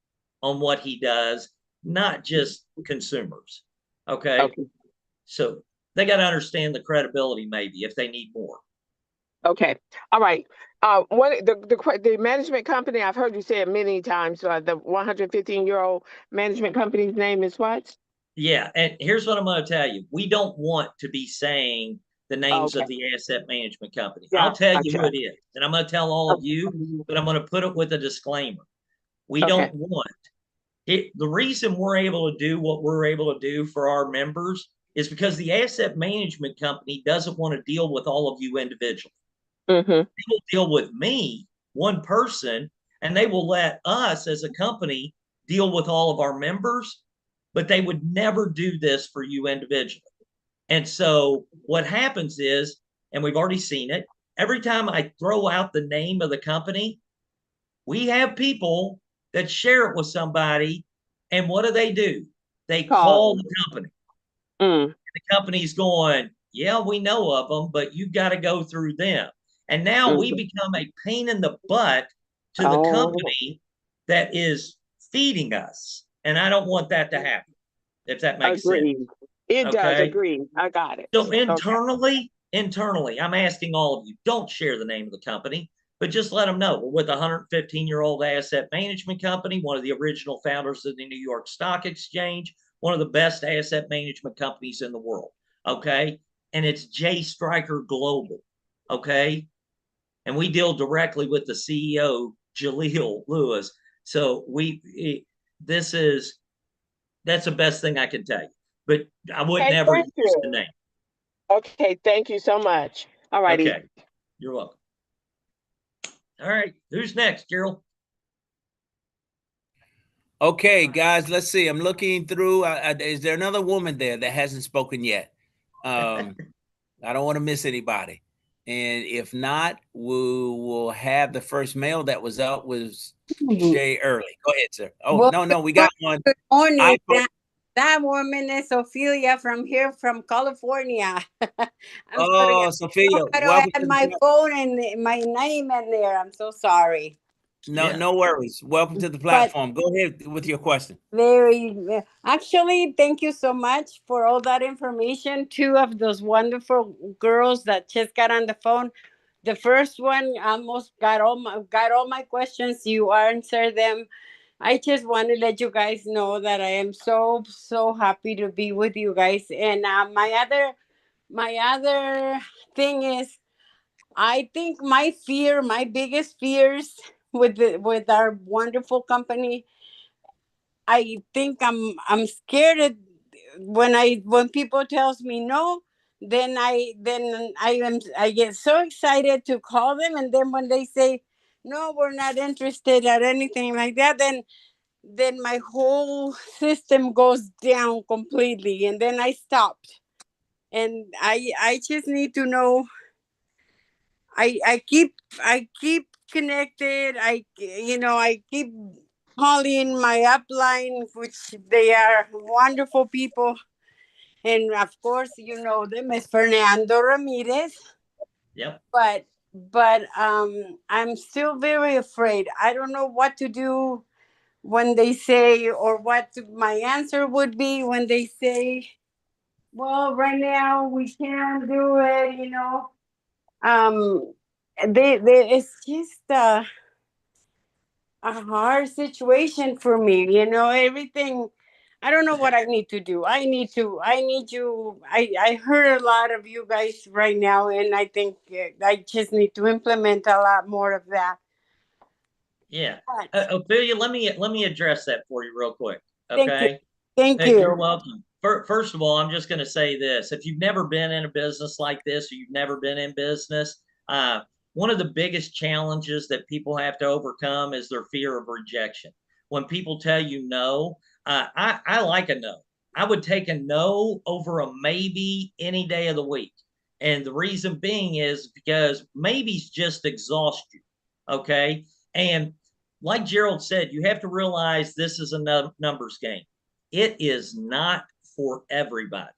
on what he does, not just consumers. Okay. So they got to understand the credibility, maybe, if they need more. Okay. All right. The management company, I've heard you say it many times. The 115-year-old management company's name is what? Yeah, and here's what I'm going to tell you. We don't want to be saying the names of the asset management company. Yeah, I'll tell you gotcha. who it is, and I'm going to tell all of you, but I'm going to put it with a disclaimer. We don't want it. The reason we're able to do what we're able to do for our members is because the asset management company doesn't want to deal with all of you individually. They will deal with me, one person, and they will let us as a company deal with all of our members, but they would never do this for you individually. And so what happens is, and we've already seen it, every time I throw out the name of the company, we have people that share it with somebody, and what do? They call the company. The company's going, yeah, we know of them, but you've got to go through them. And now we become a pain in the butt to the company that is feeding us. And I don't want that to happen, if that makes sense. It does. Agreed. I got it. So internally, I'm asking all of you, don't share the name of the company, but just let them know. We're with a 115-year-old asset management company, one of the original founders of the New York Stock Exchange, one of the best asset management companies in the world. Okay. And it's J Stryker Global. Okay. And we deal directly with the CEO, Jaleel Lewis. So that's the best thing I can tell you. But I would never use the name. Okay, thank you so much. All righty. Okay, you're welcome. All right, who's next, Gerald? Okay, guys, let's see. I'm looking through. Is there another woman there that hasn't spoken yet? I don't want to miss anybody. And if not, we will have the first male that was up was Jay Early. Go ahead, sir. Oh, Well, no, we got one. Good morning. That woman is Ophelia from here, from California. Oh, Sophia, I welcome. had my phone and my name in there. I'm so sorry. No worries. Welcome to the platform. Go ahead with your question. Actually, thank you so much for all that information. Two of those wonderful girls that just got on the phone. The first one almost got all my questions. You answered them. I just want to let you guys know that I am so happy to be with you guys. And my other thing is, I think my biggest fears with our wonderful company, I think I'm scared when people tells me no, then I get so excited to call them, and then when they say no, we're not interested at anything like that, then my whole system goes down completely, and then I stopped. And I just need to know. I keep connected. I keep calling my upline, which they are wonderful people, and of course you know them as Fernando Ramirez. Yep. But I'm still very afraid. I don't know what to do when they say, or what my answer would be when they say, well, right now we can't do it. Um, it's just a hard situation for me. Everything. I don't know what I need to do. I need you. I heard a lot of you guys right now, and I think I just need to implement a lot more of that. Yeah. Ophelia, let me address that for you real quick. Okay. Thank you. You're welcome. First of all, I'm just going to say this. If you've never been in a business like this, or you've never been in business, one of the biggest challenges that people have to overcome is their fear of rejection. When people tell you no, I like a no. I would take a no over a maybe any day of the week. And the reason being is because maybes just exhaust you. Okay. And like Gerald said, you have to realize this is a numbers game. It is not for everybody.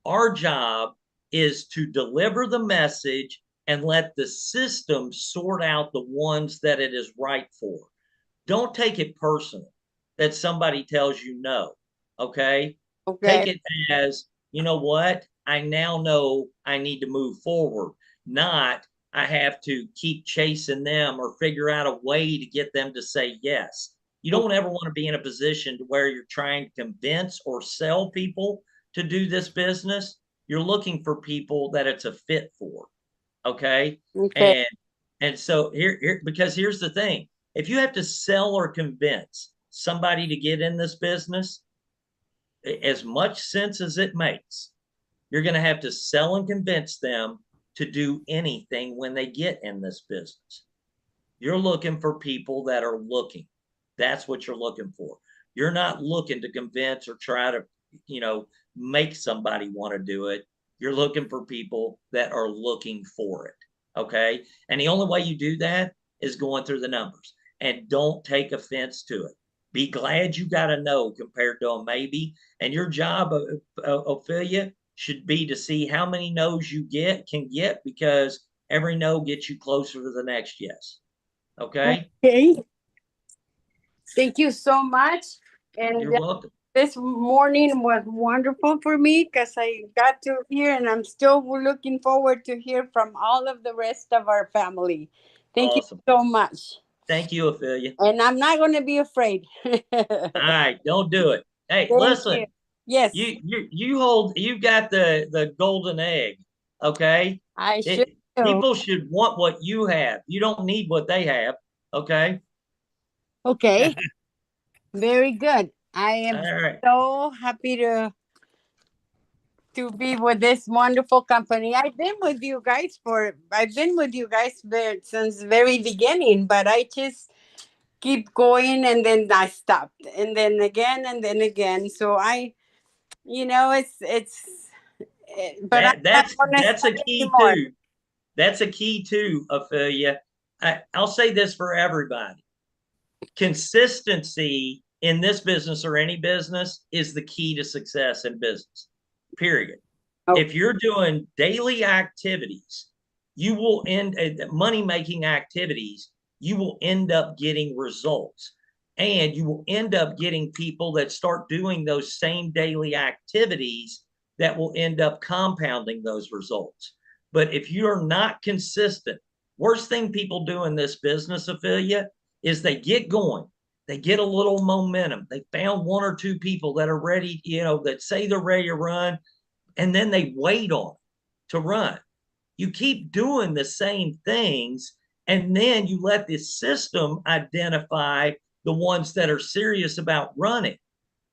Our job is to deliver the message and let the system sort out the ones that it is right for. Don't take it personal that somebody tells you no. Okay. Okay. Take it as, you know what? I now know I need to move forward, not I have to keep chasing them or figure out a way to get them to say yes. You don't ever want to be in a position to where you're trying to convince or sell people to do this business. You're looking for people that it's a fit for. Okay. Okay. And so here, because here's the thing, if you have to sell or convince somebody to get in this business, as much sense as it makes, you're going to have to sell and convince them to do anything when they get in this business. You're looking for people that are looking. That's what you're looking for. You're not looking to convince or try to, make somebody want to do it. You're looking for people that are looking for it. Okay. And the only way you do that is going through the numbers, and don't take offense to it. Be glad you got a no compared to a maybe. And your job, Ophelia, should be to see how many no's you can get, because every no gets you closer to the next yes. Okay. Okay. Thank you so much. And You're welcome. this morning was wonderful for me because I got to hear, and I'm still looking forward to hear from all of the rest of our family. Thank Awesome. you so much. Thank you, Ophelia. And I'm not going to be afraid. All right, don't do it. Hey, Thank listen. you. Yes. You've got the golden egg. Okay. I should. People should want what you have. You don't need what they have. Okay. Okay. Very good. I am All right. so happy to be with this wonderful company. I've been with you guys since very beginning, but I just keep going, and then I stopped, and then again, and then again. So but I'm not gonna That's a stop key anymore. too. That's a key too, Ophelia. I'll say this for everybody. Consistency in this business or any business is the key to success in business, period. Okay. If you're doing daily activities, you will money-making activities, you will end up getting results. And you will end up getting people that start doing those same daily activities that will end up compounding those results. But if you're not consistent, worst thing people do in this business, Ophelia, is they get going. They get a little momentum. They found one or two people that are ready, that say they're ready to run, and then they wait on to run. You keep doing the same things, and then you let the system identify the ones that are serious about running.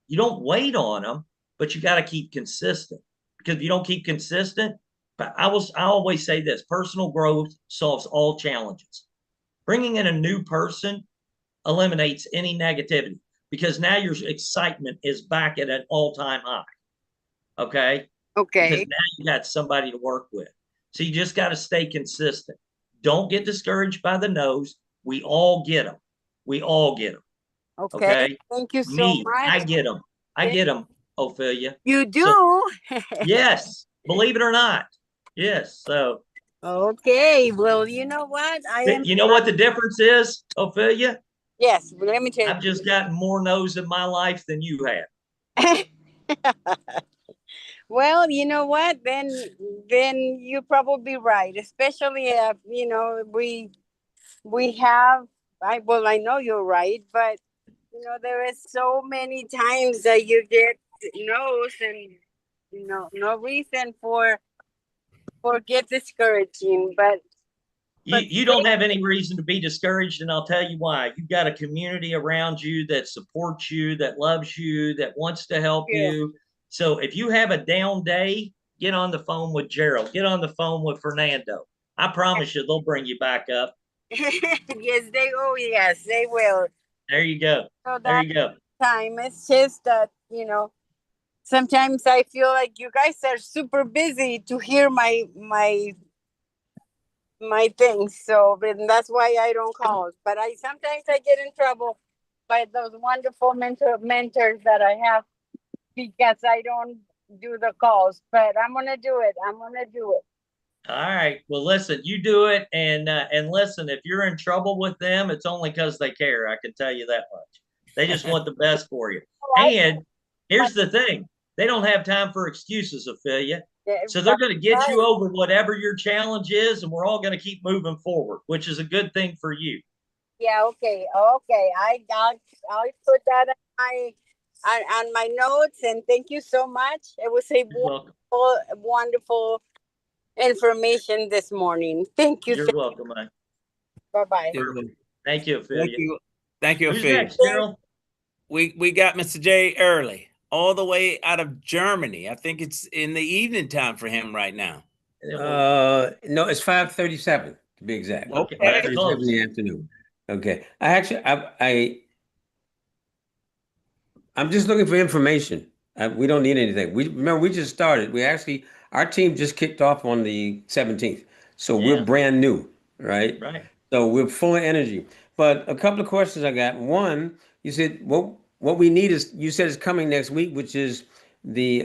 You don't wait on them, but you got to keep consistent, because if you don't keep consistent, but I always say this: personal growth solves all challenges. Bringing in a new person eliminates any negativity, because now your excitement is back at an all-time high. Okay. Okay. Because now you got somebody to work with. So you just got to stay consistent. Don't get discouraged by the no's. We all get them. We all get them. Okay. Thank you so much. I get them. I get them, Ophelia. You do? So, yes. Believe it or not. Yes. So. Okay. Well, you know what? You know what the difference is, Ophelia? Yes. Let me tell you. I've just gotten more no's in my life than you have. Well, you know what? Then you're probably right. Especially if we have. I know you're right, but there is so many times that you get no's, and no reason for get discouraging. But you don't have any reason to be discouraged, and I'll tell you why. You've got a community around you that supports you, that loves you, that wants to help you. So if you have a down day, get on the phone with Gerald, get on the phone with Fernando. I promise you, they'll bring you back up. Yes, they will. There you go. So there you go. Time. It's just that, sometimes I feel like you guys are super busy to hear my my things. So and that's why I don't call. But I sometimes I get in trouble by those wonderful mentors that I have because I don't do the calls. But I'm gonna do it. I'm gonna do it. All right. Well, listen, you do it, and listen. If you're in trouble with them, it's only because they care. I can tell you that much. They just want the best for you. And here's the thing: they don't have time for excuses, Ophelia. So they're going to get you over whatever your challenge is, and we're all going to keep moving forward, which is a good thing for you. Yeah. Okay. Okay. I'll put that on my notes. And thank you so much. It was a wonderful information this morning. Thank you. You're welcome, man. Bye-bye. Thank you, Ophelia. Thank you, Who's Ophelia. next, Carol? We got Mr. Jay Early, all the way out of Germany. I think it's in the evening time for him right now. No, it's 5:37 to be exact. Okay. 5:37 in the afternoon. Okay. I'm just looking for information. We don't need anything. We just started. Our team just kicked off on the 17th. So we're brand new, right? Right. So we're full of energy. But a couple of questions I got. One, you said what we need is, you said it's coming next week, which is the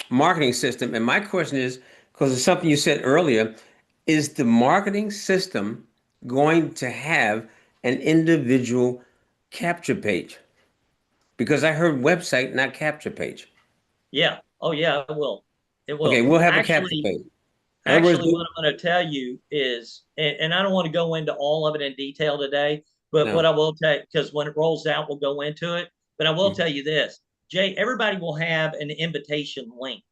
marketing system. And my question is, because it's something you said earlier, is the marketing system going to have an individual capture page? Because I heard website, not capture page. Yeah. Oh, yeah, it will. It will. Okay, we'll have a capture page. Actually, what I'm going to tell you is, and I don't want to go into all of it in detail today, but what I will tell you, because when it rolls out, we'll go into it. But I will tell you this, Jay, everybody will have an invitation link,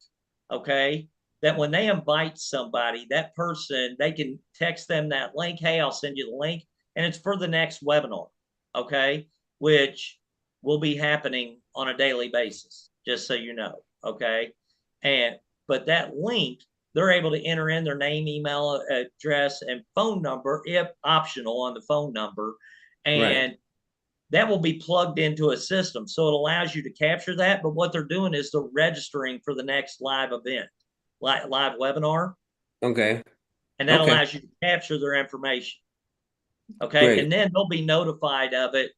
okay? That when they invite somebody, that person, they can text them that link. Hey, I'll send you the link. And it's for the next webinar, okay? Which will be happening on a daily basis, just so you know, okay? But that link, they're able to enter in their name, email address, and phone number, if optional on the phone number. And that will be plugged into a system. So it allows you to capture that. But what they're doing is they're registering for the next live event, live webinar. Okay. And that allows you to capture their information. Okay. Great. And then they'll be notified of it.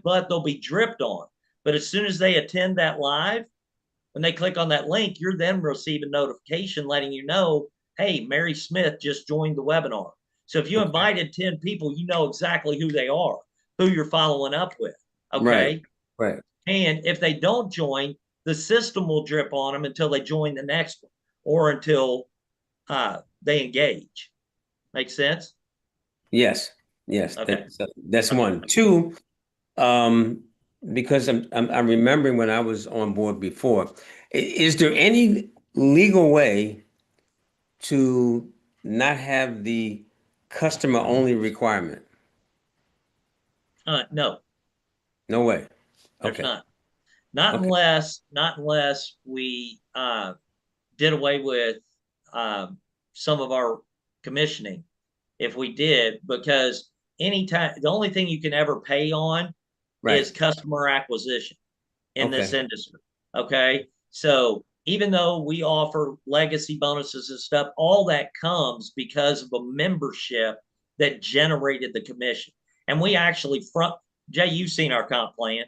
But they'll be dripped on. But as soon as they attend that live, when they click on that link, you're then receiving notification letting you know, hey, Mary Smith just joined the webinar. So if you invited 10 people, you know exactly who they are, who you're following up with. Okay. Right. And if they don't join, the system will drip on them until they join the next one or until they engage. Make sense? Yes. Okay. That's one. Two, because I'm remembering when I was on board before, is there any legal way to not have the customer only requirement? No. No way. There's not. Not unless we did away with some of our commissioning. If we did, because anytime, the only thing you can ever pay on is customer acquisition in this industry. Okay. So even though we offer legacy bonuses and stuff, all that comes because of a membership that generated the commission. And we actually Jay, you've seen our comp plan.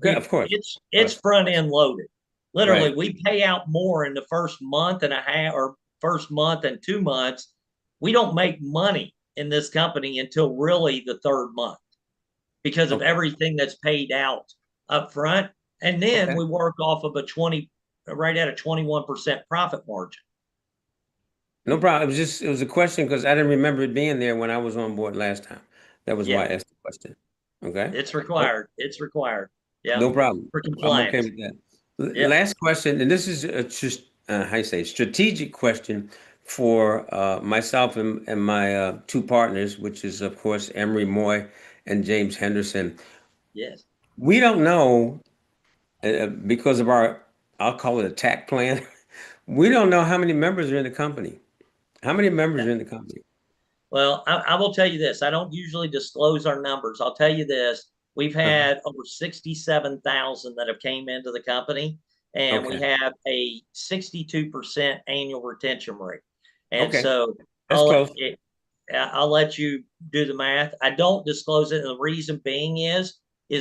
Yeah, of course. It's front end loaded. Literally, we pay out more in the first month and a half or first month and 2 months. We don't make money in this company until really the third month because of everything that's paid out up front. And then we work off of right at a 21% profit margin. No problem. It was a question because I didn't remember it being there when I was on board last time. That was why I asked the question. Okay. It's required. It's required. Yeah. No problem. For compliance. I'm okay with that. Last question, and this is strategic question for myself and my two partners, which is of course Emery Moy and James Henderson. Yes. We don't know because of I'll call it a TAC plan. We don't know how many members are in the company. How many members are in the company? Well, I will tell you this. I don't usually disclose our numbers. I'll tell you this. We've had over 67,000 that have came into the company, and we have a 62% annual retention rate. And so that's close. I'll let you do the math. I don't disclose it. And the reason being is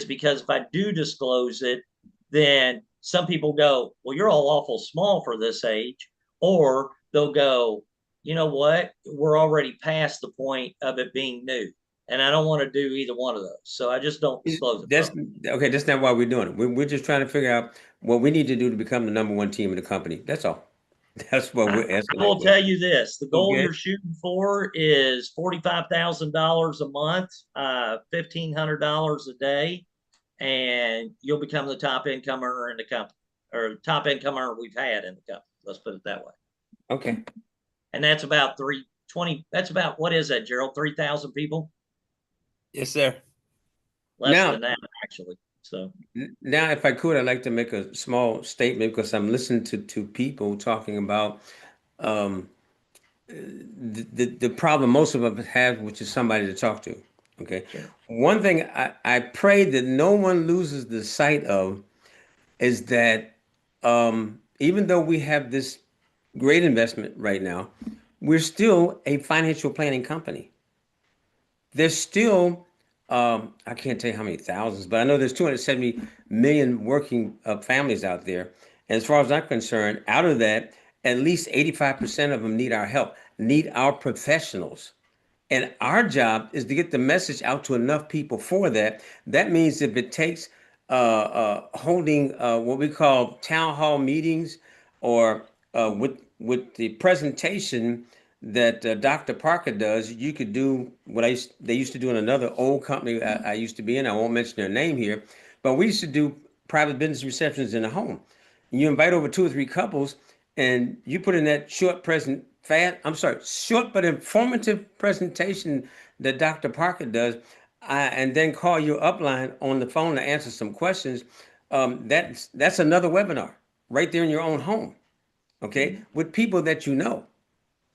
because if I do disclose it, then some people go, well, you're all awful small for this age. Or they'll go, you know what? We're already past the point of it being new. And I don't want to do either one of those. So I just don't disclose it. That's okay. That's not why we're doing it. We're just trying to figure out what we need to do to become the #1 team in the company. That's all. That's what we're asking. I will tell you this: the goal Okay. you're shooting for is $45,000 a month, $1,500 a day, and you'll become the top income earner in the company, or top income earner we've had in the company. Let's put it that way. Okay. And that's about 320. That's about, what is that, Gerald? 3,000 people? Yes, sir. Less than that, actually. So now, if I could, I'd like to make a small statement because I'm listening to people talking about the problem most of us have, which is somebody to talk to. Okay. Sure. One thing I pray that no one loses the sight of is that even though we have this great investment right now, we're still a financial planning company. There's still, I can't tell you how many thousands, but I know there's 270 million working families out there. And as far as I'm concerned, out of that, at least 85% of them need our help, need our professionals. And our job is to get the message out to enough people for that. That means if it takes holding what we call town hall meetings, or with the presentation that Dr. Parker does, you could do what they used to do in another old company I used to be in. I won't mention their name here, but we used to do private business receptions in the home. And you invite over 2 or 3 couples, and you put in that short but informative presentation that Dr. Parker does, and then call your upline on the phone to answer some questions. That's another webinar right there in your own home, okay, with people that you know.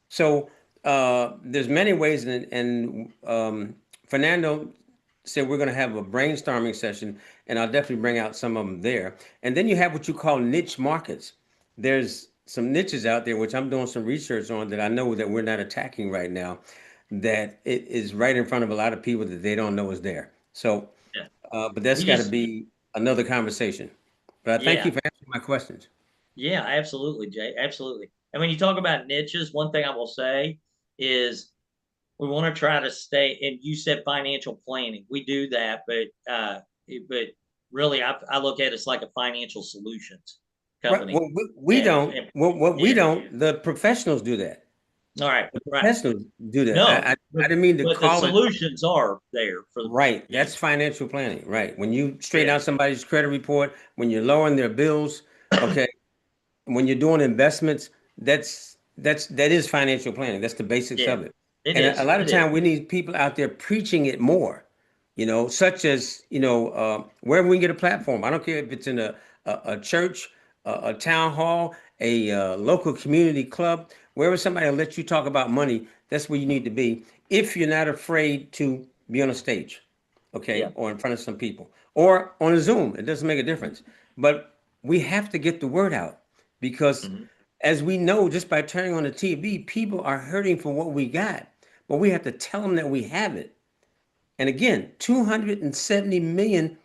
So there's many ways, and Fernando said we're going to have a brainstorming session, and I'll definitely bring out some of them there. And then you have what you call niche markets. There's some niches out there, which I'm doing some research on, that I know that we're not attacking right now, that it is right in front of a lot of people that they don't know is there. So, but that's got to be another conversation. But I thank you for answering my questions. Yeah, absolutely, Jay. Absolutely. And when you talk about niches, one thing I will say is we want to try to stay, and you said financial planning. We do that, but really I look at it as like a financial solutions company. Right. Well, we don't. We don't. The professionals do that. All right. The professionals do that. No, I didn't mean to call the solutions are there for the right. That's financial planning, right? When you straighten out somebody's credit report, when you're lowering their bills, okay. When you're doing investments, that is financial planning. That's the basics of it. A lot of time we need people out there preaching it more, such as, wherever we can get a platform. I don't care if it's in a church, a town hall, a local community club, wherever somebody will let you talk about money, that's where you need to be. If you're not afraid to be on a stage, okay, or in front of some people, or on a Zoom, it doesn't make a difference. But we have to get the word out. Because as we know, just by turning on the TV, people are hurting for what we got, but we have to tell them that we have it. And again, 270 million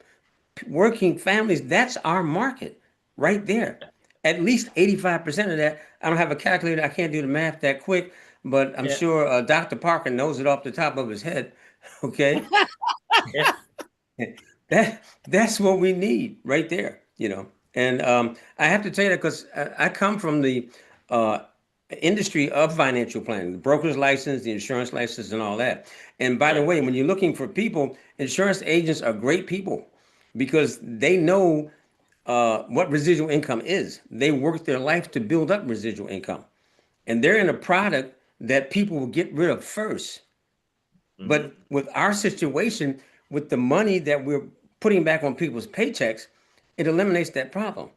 working families, that's our market right there. At least 85% of that. I don't have a calculator. I can't do the math that quick, but I'm sure Dr. Parker knows it off the top of his head. Okay. That's what we need right there, And I have to tell you that because I come from the industry of financial planning, the broker's license, the insurance license, and all that. And by the way, when you're looking for people, insurance agents are great people because they know what residual income is. They work their life to build up residual income. And they're in a product that people will get rid of first. But with our situation, with the money that we're putting back on people's paychecks, it eliminates that problem.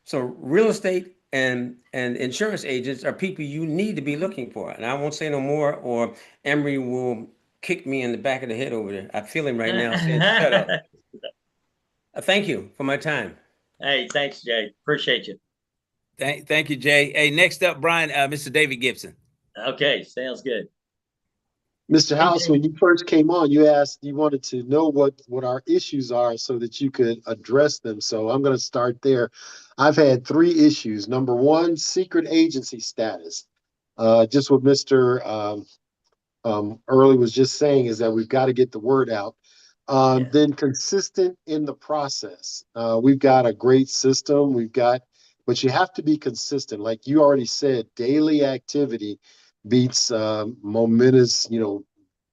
So real estate and insurance agents are people you need to be looking for. And I won't say no more, or Emery will kick me in the back of the head over there. I feel him right now saying, shut up. Thank you for my time. Hey, thanks, Jay. Appreciate you. Thank you, Jay. Hey, next up, Brian, Mr. David Gibson. Okay, sounds good. Mr. Hey, House, when David. you first came on, you asked, you wanted to know what our issues are so that you could address them. So I'm going to start there. I've had three issues. Number one, secret agency status. Just what Mr. Early was just saying is that we've got to get the word out. Yeah. Then consistent in the process. We've got a great system. But you have to be consistent. Like you already said, daily activity beats momentous,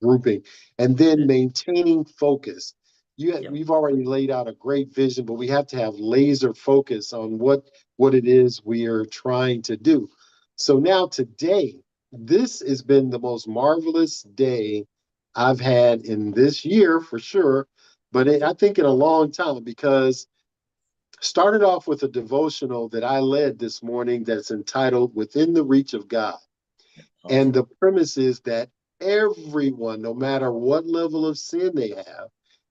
grouping, and then maintaining focus. Yep. We've already laid out a great vision, but we have to have laser focus on what it is we are trying to do. So now today, this has been the most marvelous day I've had in this year for sure, but I think in a long time because started off with a devotional that I led this morning that's entitled Within the Reach of God. And Awesome. the premise is that everyone, no matter what level of sin they have,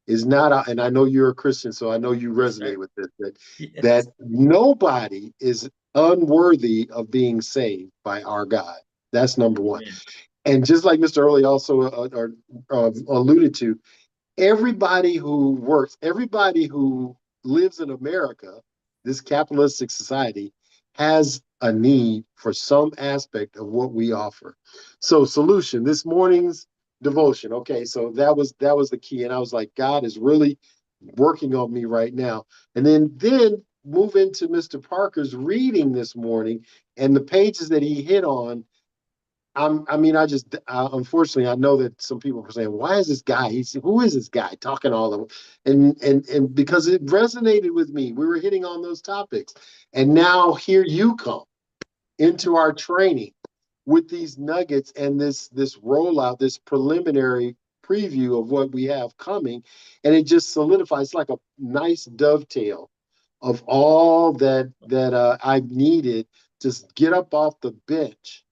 is not, and I know you're a Christian, so I know you Yes, resonate sir. with this, that Yes. nobody is unworthy of being saved by our God. That's number one. Amen. And just like Mr. Early also alluded to, everybody who works, everybody who lives in America, this capitalistic society, has a need for some aspect of what we offer. So, solution, this morning's devotion. Okay, so that was the key. And I was like, God is really working on me right now. And then move into Mr. Parker's reading this morning and the pages that he hit on. Unfortunately, I know that some people are saying, "Why is this guy? Who is this guy talking all of them?" And because it resonated with me, we were hitting on those topics, and now here you come into our training with these nuggets and this rollout, this preliminary preview of what we have coming, and it just solidifies like a nice dovetail of all that I've needed to get up off the bench,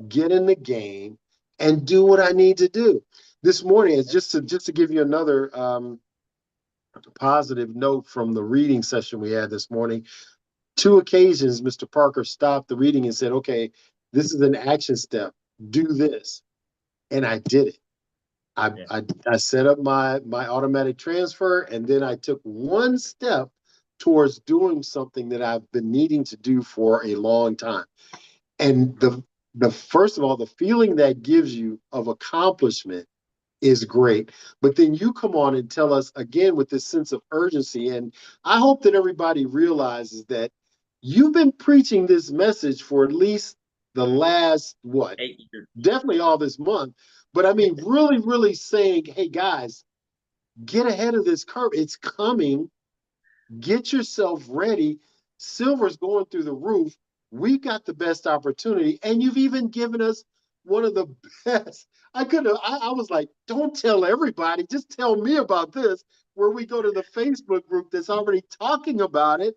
get in the game, and do what I need to do. This morning is just to give you another positive note from the reading session we had this morning. Two occasions, Mr. Parker stopped the reading and said, "Okay, this is an action step. Do this," and I did it. I Yeah. I, I set up my automatic transfer, and then I took one step towards doing something that I've been needing to do for a long time. And the first of all, the feeling that gives you of accomplishment is great. But then you come on and tell us again with this sense of urgency. And I hope that everybody realizes that you've been preaching this message for at least the last, what, 8 years. definitely all this month. But I mean, really, really saying, hey, guys, get ahead of this curve. It's coming. Get yourself ready. Silver's going through the roof. We've got the best opportunity. And you've even given us one of the best. I was like, don't tell everybody, just tell me about this, where we go to the Facebook group that's already talking about it.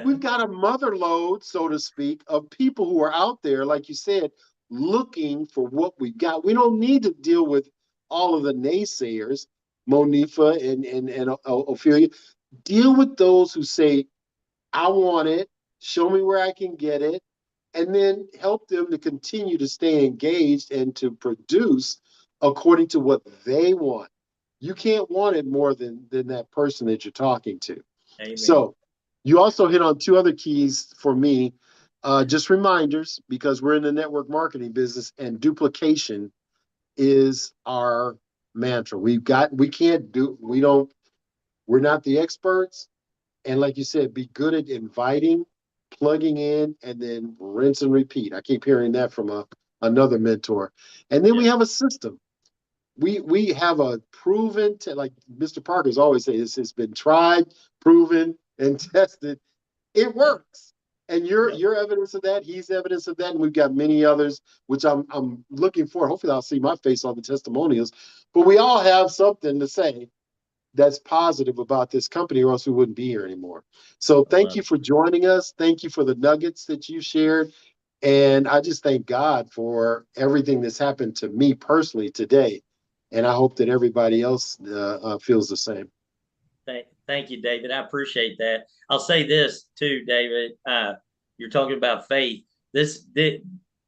We've got a mother lode, so to speak, of people who are out there, like you said, looking for what we've got. We don't need to deal with all of the naysayers, Monifa and Ophelia. Deal with those who say, I want it, show me where I can get it, and then help them to continue to stay engaged and to produce according to what they want. You can't want it more than that person that you're talking to. Amen. So you also hit on two other keys for me. Just reminders, because we're in the network marketing business and duplication is our mantra. We're not the experts. And like you said, be good at inviting, plugging in, and then rinse and repeat. I keep hearing that from another mentor. And then we Yeah. have a system. We have a proven, like Mr. Parker's always say, it's been tried, proven, and tested. It Yeah. works. And Yeah. you're evidence of that. He's evidence of that. And we've got many others, which I'm looking for. Hopefully I'll see my face on the testimonials. But we all have something to say that's positive about this company, or else we wouldn't be here anymore. So I thank love you it. for joining us. Thank you for the nuggets that you shared. And I just thank God for everything that's happened to me personally today. And I hope that everybody else feels the same. Thank you, David. I appreciate that. I'll say this too, David. You're talking about faith.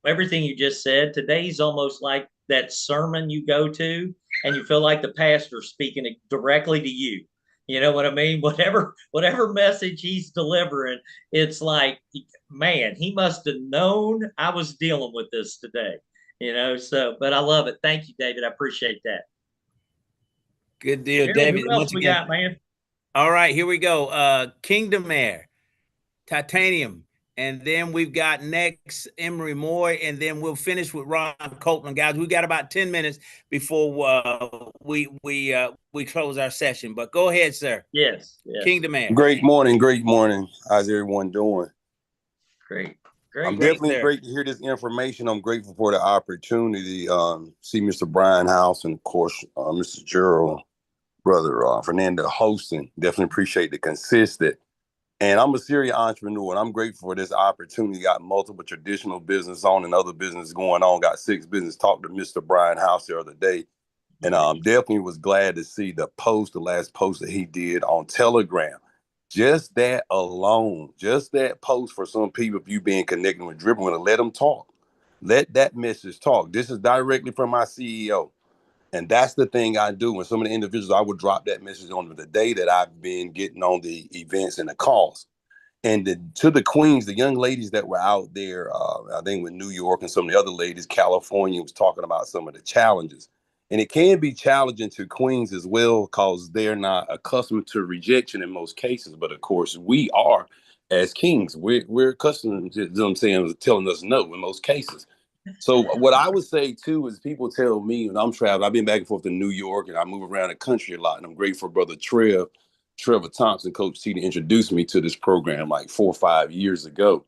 Everything you just said, today's almost like that sermon you go to, and you feel like the pastor's speaking directly to you. You know what I mean? Whatever message he's delivering, it's like, man, he must have known I was dealing with this today. So, but I love it. Thank you, David. I appreciate that. Good deal, Jerry, David. who else Once we again, got, man? all right, here we go. Kingdom Air, Titanium, and then we've got next Emery Moore, and then we'll finish with Ron Copeland. Guys, we got about 10 minutes before we close our session. But go ahead, sir. Yes, yes. Kingdom Air. Great morning, great morning. How's everyone doing? Great. I'm Great, definitely sir. great to hear this information. I'm grateful for the opportunity. See Mr. Brian House and of course Mr. Gerald, brother Fernando hosting. Definitely appreciate the consistent. And I'm a serious entrepreneur, and I'm grateful for this opportunity. Got multiple traditional business on and other business going on. Got 6 business. Talked to Mr. Brian House the other day, and definitely was glad to see the last post that he did on Telegram. Just that alone, just that post for some people, if you being connected with Drip, I'm going to let them talk. Let that message talk. This is directly from my CEO. And that's the thing I do. When some of the individuals, I would drop that message on the day that I've been getting on the events and the calls. And to the queens, the young ladies that were out there, I think with New York and some of the other ladies, California was talking about some of the challenges. And it can be challenging to queens as well because they're not accustomed to rejection in most cases. But of course, we are as kings. We're accustomed to, you know what I'm saying, telling us no in most cases. So what I would say too is people tell me when I'm traveling, I've been back and forth to New York and I move around the country a lot. And I'm grateful for Brother Trevor Thompson, Coach T, to introduce me to this program like 4 or 5 years ago.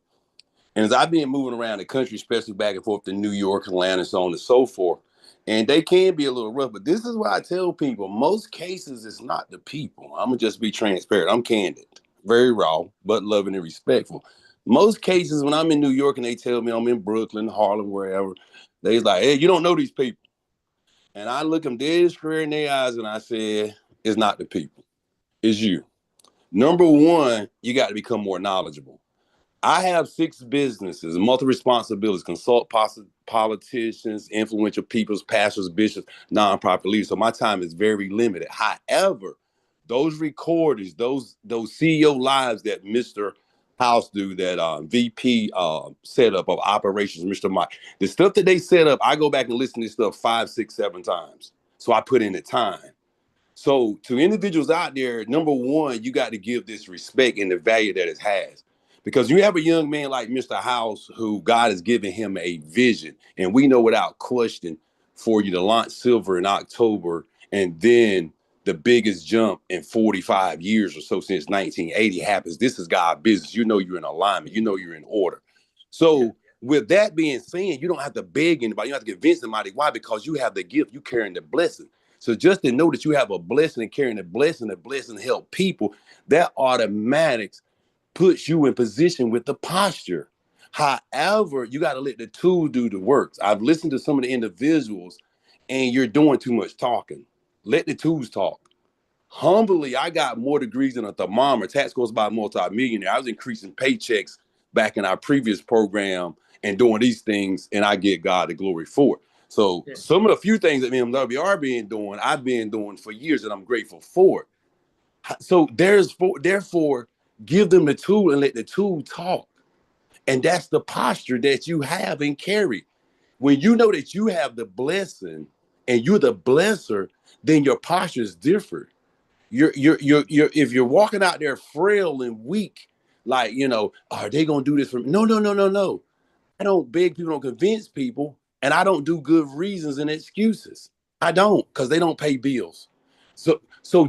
And as I've been moving around the country, especially back and forth to New York, Atlanta, so on and so forth, and they can be a little rough, but this is what I tell people. Most cases, it's not the people. I'm going to just be transparent. I'm candid, very raw, but loving and respectful. Most cases, when I'm in New York and they tell me I'm in Brooklyn, Harlem, wherever, they's like, hey, you don't know these people. And I look them dead square in their eyes and I say, it's not the people. It's you. Number one, you got to become more knowledgeable. I have 6 businesses, multi responsibilities, consult politicians, influential peoples, pastors, bishops, nonprofit leaders. So my time is very limited. However, those recordings, those CEO lives that Mr. House do, that VP setup of operations, Mr. Mike, the stuff that they set up, I go back and listen to this stuff 5, 6, 7 times. So I put in the time. So to individuals out there, number one, you got to give this respect and the value that it has. Because you have a young man like Mr. House who God has given him a vision. And we know without question for you to launch Silver in October and then the biggest jump in 45 years or so since 1980 happens. This is God's business. You know you're in alignment. You know you're in order. So with that being said, you don't have to beg anybody. You don't have to convince somebody. Why? Because you have the gift. You carrying the blessing. So just to know that you have a blessing and carrying a blessing to help people, that automatics puts you in position with the posture. However, you got to let the tool do the work. I've listened to some of the individuals and you're doing too much talking. Let the tools talk. Humbly, I got more degrees than a thermometer. Tax goes by multi-millionaire. I was increasing paychecks back in our previous program and doing these things, and I get God the glory for it. So some of the few things that MWR I've been doing for years, and I'm grateful for it. So therefore, give them the tool and let the tool talk. And that's the posture that you have and carry. When you know that you have the blessing and you're the blesser, then your posture is different. You're if you're walking out there frail and weak, like, are they gonna do this for me? No. I don't beg people, don't convince people, and I don't do good reasons and excuses. I don't, because they don't pay bills. So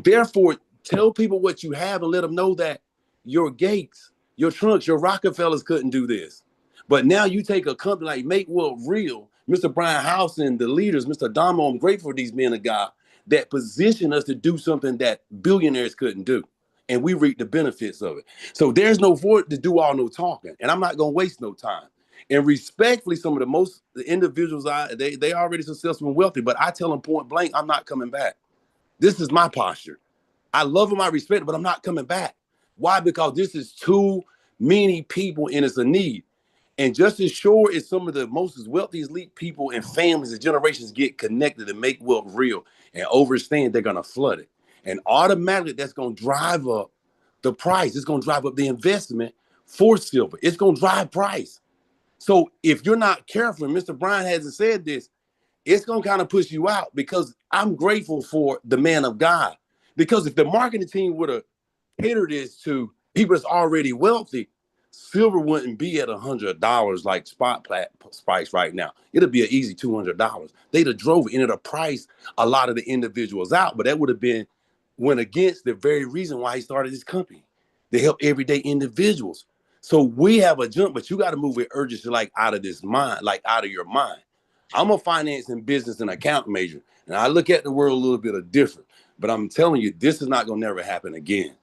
therefore, tell people what you have and let them know that your Gates, your Trunks, your Rockefellers couldn't do this. But now you take a company like Make World Real, Mr. Brian House and the leaders, Mr. Damo, I'm grateful for these men of God that position us to do something that billionaires couldn't do. And we reap the benefits of it. So there's no void to do all no talking. And I'm not going to waste no time. And respectfully, some of the individuals, they already successful and wealthy, but I tell them point blank, I'm not coming back. This is my posture. I love them, I respect them, but I'm not coming back. Why? Because this is too many people and it's a need. And just as sure as some of the most wealthiest elite people and families and generations get connected and make wealth real and overstand, they're going to flood it. And automatically that's going to drive up the price. It's going to drive up the investment for silver. It's going to drive price. So if you're not careful, and Mr. Bryan hasn't said this, it's going to kind of push you out, because I'm grateful for the man of God. Because if the marketing team would have catered this to people that's already wealthy, silver wouldn't be at $100 like spot price right now. It'll be an easy $200. They'd have drove it and it'd have priced a lot of the individuals out, but that would have been went against the very reason why he started this company. They help everyday individuals. So we have a jump, but you got to move with urgency, like out of this mind, like out of your mind. I'm a finance and business and account major, and I look at the world a little bit different. But I'm telling you, this is not gonna never happen again.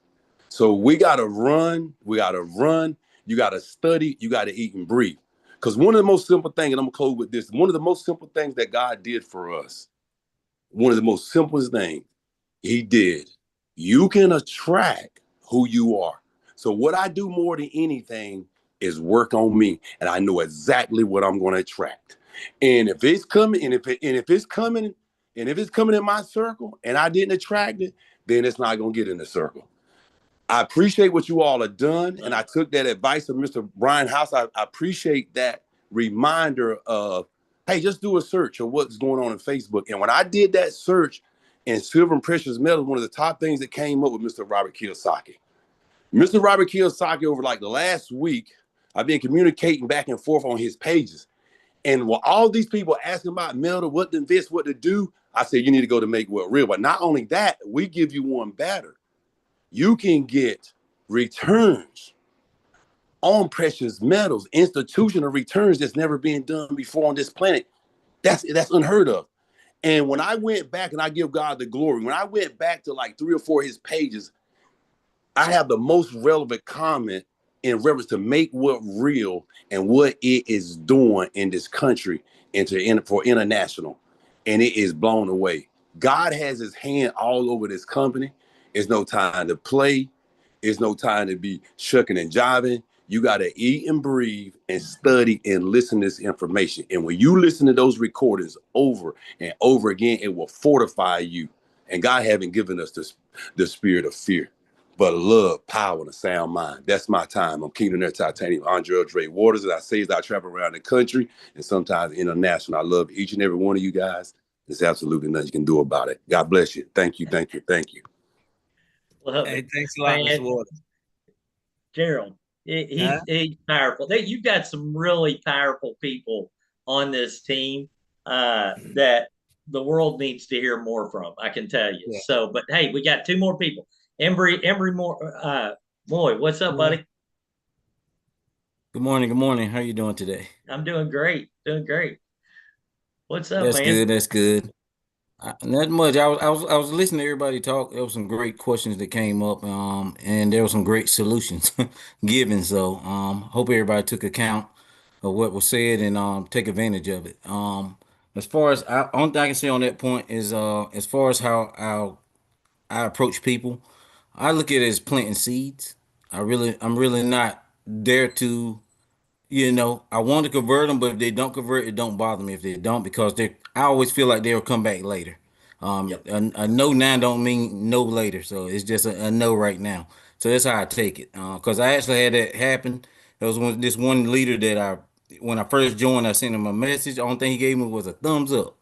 So we gotta run. We gotta run. You gotta study. You gotta eat and breathe. Because one of the most simple things, and I'm gonna close with this. One of the most simple things that God did for us, one of the most simplest things He did. You can attract who you are. So what I do more than anything is work on me, and I know exactly what I'm going to attract. And if it's coming, and if it's coming in my circle, and I didn't attract it, then it's not going to get in the circle. I appreciate what you all have done, and I took that advice of Mr. Bryan House. I appreciate that reminder of, hey, just do a search of what's going on in Facebook. And when I did that search, and silver and precious metals, one of the top things that came up with Mr. Robert Kiyosaki. Mr. Robert Kiyosaki, over like the last week, I've been communicating back and forth on his pages. And while all these people asking about metal, what to invest, what to do, I said, you need to go to Make Wealth Real. But not only that, we give you one better. You can get returns on precious metals, institutional returns that's never been done before on this planet. That's unheard of. And when I went back, and I give God the glory, when I went back to like 3 or 4 of his pages, I have the most relevant comment in reference to Make Wealth Real and what it is doing in this country and for international. And it is blown away. God has his hand all over this company. It's no time to play. It's no time to be shucking and jiving. You got to eat and breathe and study and listen to this information. And when you listen to those recordings over and over again, it will fortify you. And God haven't given us the spirit of fear, but love, power, and a sound mind. That's my time. I'm Kingdom Air Titanium, Andre Dre Waters. As I say, as I travel around the country and sometimes international, I love each and every one of you guys. There's absolutely nothing you can do about it. God bless you. Thank you, thank you, thank you. Love Hey, it. thanks a lot, Mr. Man, Waters. Gerald, he's powerful. You got some really powerful people on this team that the world needs to hear more from. I can tell you. Yeah. So, but hey, we got 2 more people. Embry Moy, what's up, buddy? Good morning. Good morning. How you doing today? I'm doing great. Doing great. What's up, That's man? good. That's good. Not much. I was listening to everybody talk. There was some great questions that came up, and there were some great solutions given. So, hope everybody took account of what was said and take advantage of it. As far as only thing I can say on that point is, as far as how I approach people, I look at it as planting seeds. I'm really not there to. I want to convert them, but if they don't convert, it don't bother me if they don't, because I always feel like they'll come back later. Yep. A no now don't mean no later, so it's just a no right now. So that's how I take it. Because I actually had that happen. There was this one leader that when I first joined, I sent him a message. The only thing he gave me was a thumbs up.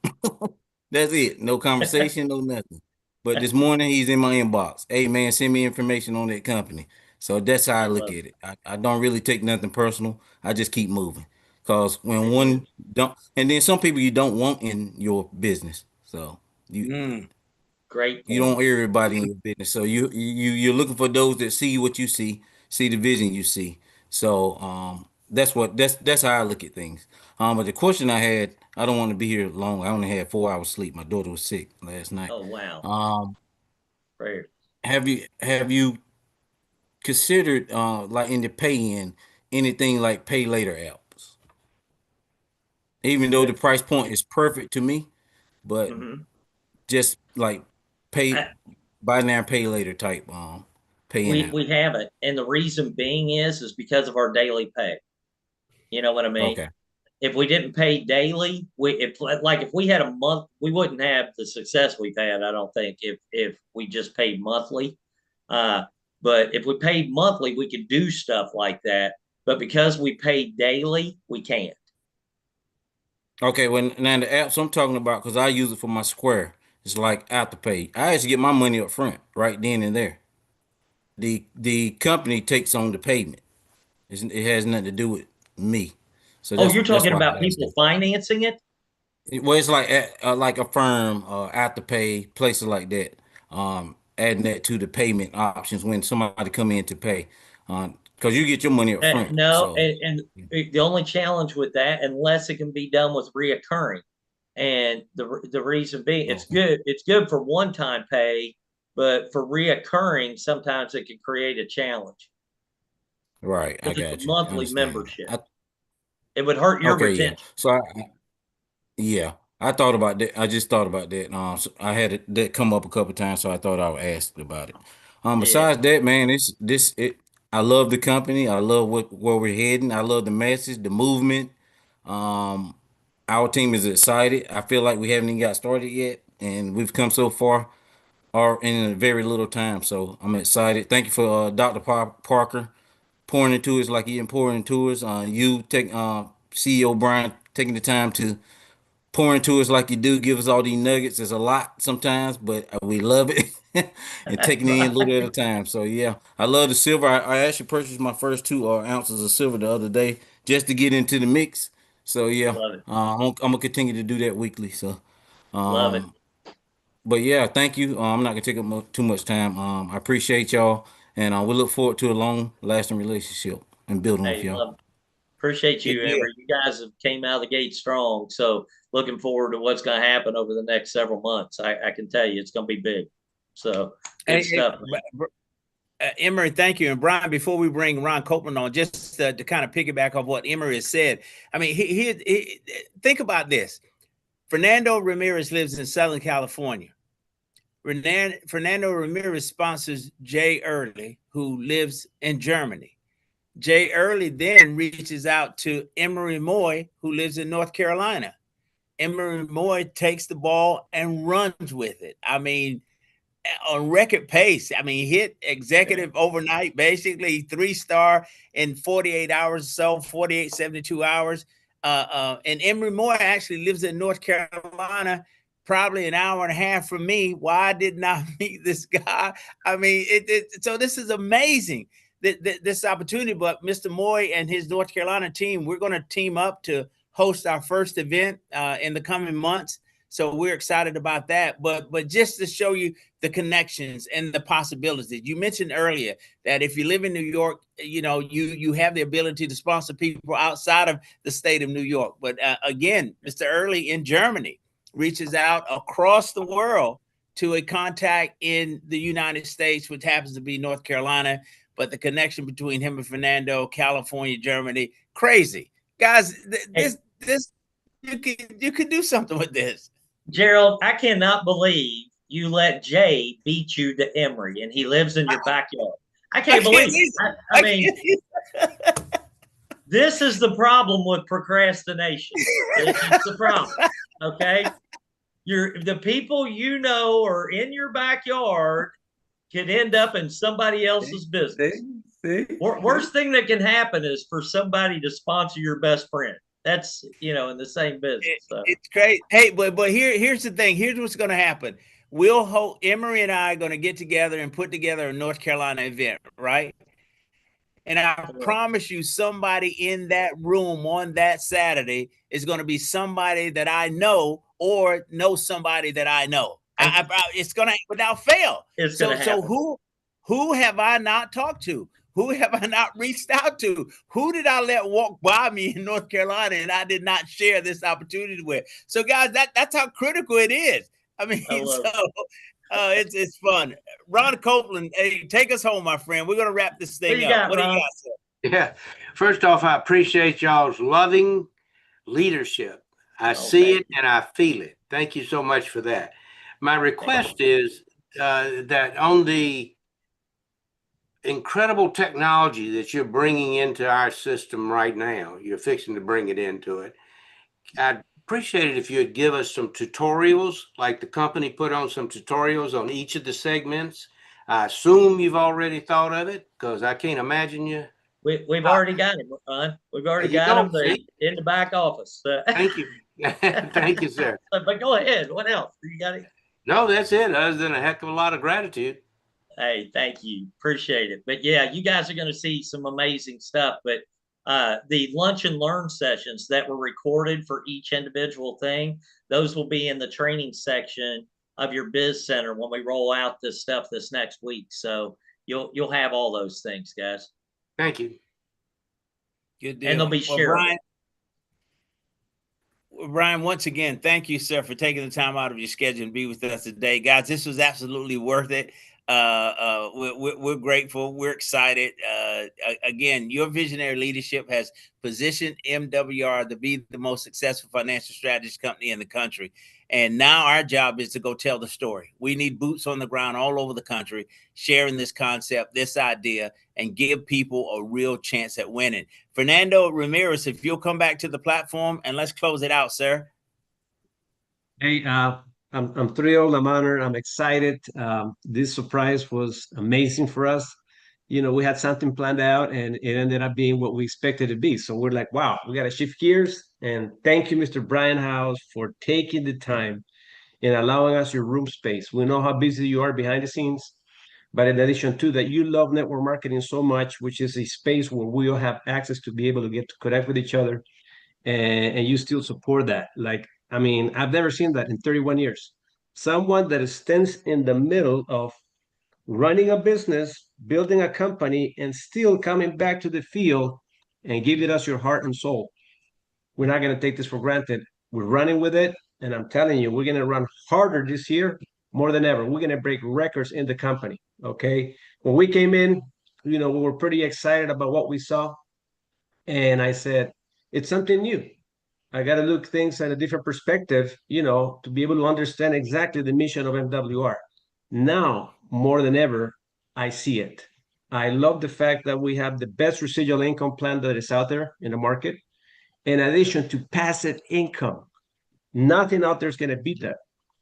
That's it. No conversation, no nothing. But this morning he's in my inbox. Hey man, send me information on that company. So that's how I I look love at it. it. I don't really take nothing personal. I just keep moving. Cause when Amen. one don't, and then some people you don't want in your business. So you Mm. Great you point. don't everybody in your business. So you're looking for those that see what you see the vision you see. So that's how I look at things. But the question I had, I don't want to be here long. I only had 4 hours sleep. My daughter was sick last night. Oh wow. Um, Prayer. have you considered like in the pay in anything like pay later apps? Even though the price point is perfect to me, but Mm-hmm. just like pay buy now pay later type pay in We app. we have it, and the reason being is because of our daily pay. You know what I mean? Okay. If we didn't pay daily, if we had a month, we wouldn't have the success we've had. I don't think if we just paid monthly. Uh, but if we paid monthly, we could do stuff like that. But because we pay daily, we can't. Okay, well now the apps I'm talking about, because I use it for my Square, it's like Afterpay. I actually get my money up front right then and there. The company takes on the payment. It has nothing to do with me. So Oh, that's you're that's talking why about I asked people that. financing it? Well, it's like a firm, Afterpay, places like that. Adding that to the payment options when somebody come in to pay, because you get your money up front. No, So and the only challenge with that, unless it can be done with reoccurring, and the reason being, okay, it's good for one time pay, but for reoccurring, sometimes it can create a challenge right, I because it's a got you. I monthly understand. membership. It would hurt your Okay, yeah. retention. So yeah, I thought about that. I just thought about that. So I had that come up a couple times, so I thought I would ask about it. Yeah. Besides that, man, it. I love the company. I love where we're heading. I love the message, the movement. Um, our team is excited. I feel like we haven't even got started yet, and we've come so far, or in a very little time. So I'm excited. Thank you for Dr. Parker pouring into us like he been pouring into us. You take CEO Brian taking the time to pour into us like you do. Give us all these nuggets. There's a lot sometimes, but we love it and taking it in a little at a time. So yeah, I love the silver. I actually purchased my first 2 ounces of silver the other day just to get into the mix. So yeah, Love it. I'm gonna continue to do that weekly. So, Love it. um, but yeah, thank you. I'm not gonna take up too much time. I appreciate y'all, and we look forward to a long lasting relationship and building with Hey, y'all. love it. Appreciate you, Yeah. Emory. You guys have came out of the gate strong. So looking forward to what's going to happen over the next several months. I can tell you it's going to be big. So good stuff, man. Emory, thank you. And Brian, before we bring Ron Copeland on, just to kind of piggyback off what Emory has said, I mean, he think about this. Fernando Ramirez lives in Southern California. Fernando Ramirez sponsors Jay Early, who lives in Germany. Jay Early then reaches out to Emory Moy, who lives in North Carolina. Emory Moy takes the ball and runs with it. I mean, on record pace. I mean, he hit executive overnight, basically 3-star in 48 hours or so, 48, 72 hours. And Emory Moore actually lives in North Carolina, probably an hour and a half from me. Why didn't I meet this guy? I mean, so this is amazing, this opportunity. But Mr. Moy and his North Carolina team, we're going to team up to host our first event in the coming months. So we're excited about that. But just to show you the connections and the possibilities. You mentioned earlier that if you live in New York, you know, you have the ability to sponsor people outside of the state of New York. But again, Mr. Early in Germany reaches out across the world to a contact in the United States, which happens to be North Carolina. But the connection between him and Fernando, California, Germany, crazy. Guys, this you could do something with this. Gerald, I cannot believe you let Jay beat you to Emory and he lives in your backyard. I can't believe it. I mean, this is the problem with procrastination. It's the problem. Okay. The people you know are in your backyard could end up in somebody else's business. Worst thing that can happen is for somebody to sponsor your best friend. That's, you know, in the same business. So. It's great. Hey, but here's the thing. Here's what's going to happen. We'll hold, Emory and I are going to get together and put together a North Carolina event, right? And I promise you, somebody in that room on that Saturday is going to be somebody that I know or know somebody that I know. It's going to, without fail. It's going to happen. So who have I not talked to? Who have I not reached out to? Who did I let walk by me in North Carolina and I did not share this opportunity with? So, guys, that's how critical it is. I mean, it's fun. Ron Copeland, hey, take us home, my friend. We're going to wrap this thing up. What do you got, sir? Yeah. First off, I appreciate y'all's loving leadership. I see it and I feel it. Thank you so much for that. My request is that on the incredible technology that you're bringing into our system right now. You're fixing to bring it into it. I'd appreciate it if you'd give us some tutorials, like the company put on some tutorials on each of the segments. I assume you've already thought of it, because I can't imagine you. We've already got him, Ron. We've already got him in the back office. Thank you. Thank you, sir. But go ahead. What else? You got it? No, that's it. Other than a heck of a lot of gratitude. Hey, thank you. Appreciate it. But yeah, you guys are going to see some amazing stuff. But the lunch and learn sessions that were recorded for each individual thing, those will be in the training section of your biz center when we roll out this stuff this next week. So you'll have all those things, guys. Thank you. Good deal. And they'll be shared. Brian, once again, thank you, sir, for taking the time out of your schedule to be with us today. Guys, this was absolutely worth it. We're grateful. We're excited. Again, your visionary leadership has positioned MWR to be the most successful financial strategist company in the country. And now our job is to go tell the story. We need boots on the ground all over the country, sharing this concept, this idea, and give people a real chance at winning. Fernando Ramirez, if you'll come back to the platform and let's close it out, sir. Hey, I'm thrilled. I'm honored. I'm excited. This surprise was amazing for us. You know, we had something planned out and it ended up being what we expected it to be. So we're like, wow, we got to shift gears. And thank you, Mr. Brian House, for taking the time and allowing us your room space. We know how busy you are behind the scenes, but in addition to that, you love network marketing so much, which is a space where we all have access to be able to get to connect with each other. And you still support that. Like, I mean, I've never seen that in 31 years. Someone that stands in the middle of running a business, building a company, and still coming back to the field and giving us your heart and soul. We're not going to take this for granted. We're running with it. And I'm telling you, we're going to run harder this year more than ever. We're going to break records in the company. Okay. When we came in, you know, we were pretty excited about what we saw. And I said, it's something new. I got to look things at a different perspective, you know, to be able to understand exactly the mission of MWR. Now, more than ever, I see it. I love the fact that we have the best residual income plan that is out there in the market. In addition to passive income, nothing out there is going to beat that.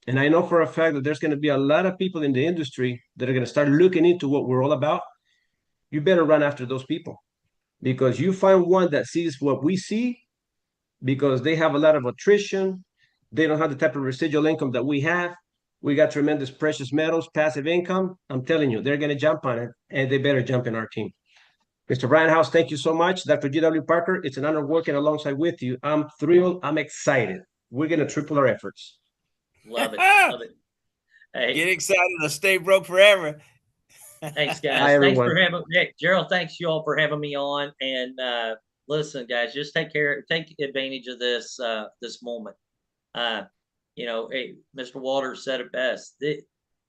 And I know for a fact that there's going to be a lot of people in the industry that are going to start looking into what we're all about. You better run after those people, because you find one that sees what we see, because they have a lot of attrition. They don't have the type of residual income that we have. We got tremendous precious metals, passive income. I'm telling you, they're going to jump on it, and they better jump in our team. Mr. Brian House, thank you so much. Dr. G.W. Parker, it's an honor working alongside with you. I'm thrilled. I'm excited. We're going to triple our efforts. Love it. Love it. Hey. Get excited or stay broke forever. Thanks, guys. Hi, thanks for having me. Gerald, thanks you all for having me on. And listen, guys, just take advantage of this this moment. You know, hey, Mr. Waters said it best.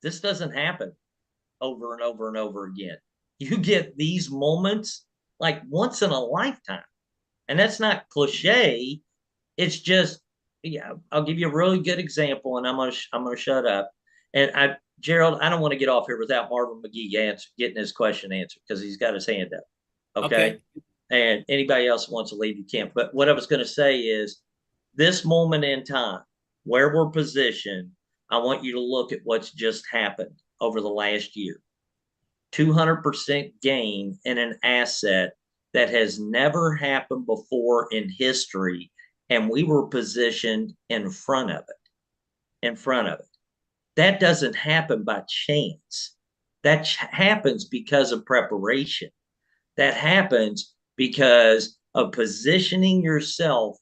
This doesn't happen over and over and over again. You get these moments like once in a lifetime. And that's not cliche. It's just, yeah, I'll give you a really good example, and I'm gonna shut up. And Gerald, I don't want to get off here without Marvin McGee getting his question answered, because he's got his hand up. Okay. And anybody else wants to leave, you can't. But what I was going to say is, this moment in time where we're positioned, I want you to look at what's just happened over the last year. 200% gain in an asset that has never happened before in history. And we were positioned in front of it. That doesn't happen by chance. That happens because of preparation. That happens because of positioning yourself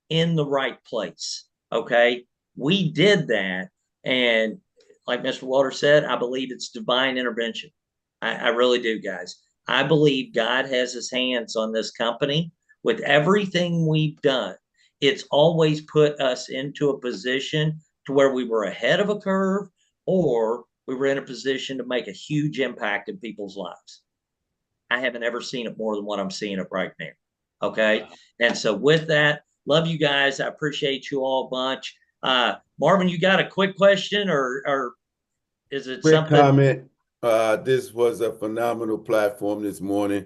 in the right place. Okay. We did that. And like Mr. Waters said, I believe it's divine intervention. I really do, guys. I believe God has his hands on this company. With everything we've done, it's always put us into a position to where we were ahead of a curve, or we were in a position to make a huge impact in people's lives. I haven't ever seen it more than what I'm seeing it right now. Okay. And so with that, love you guys. I appreciate you all a bunch. Marvin, you got a quick question or is it quick something? Comment. This was a phenomenal platform this morning.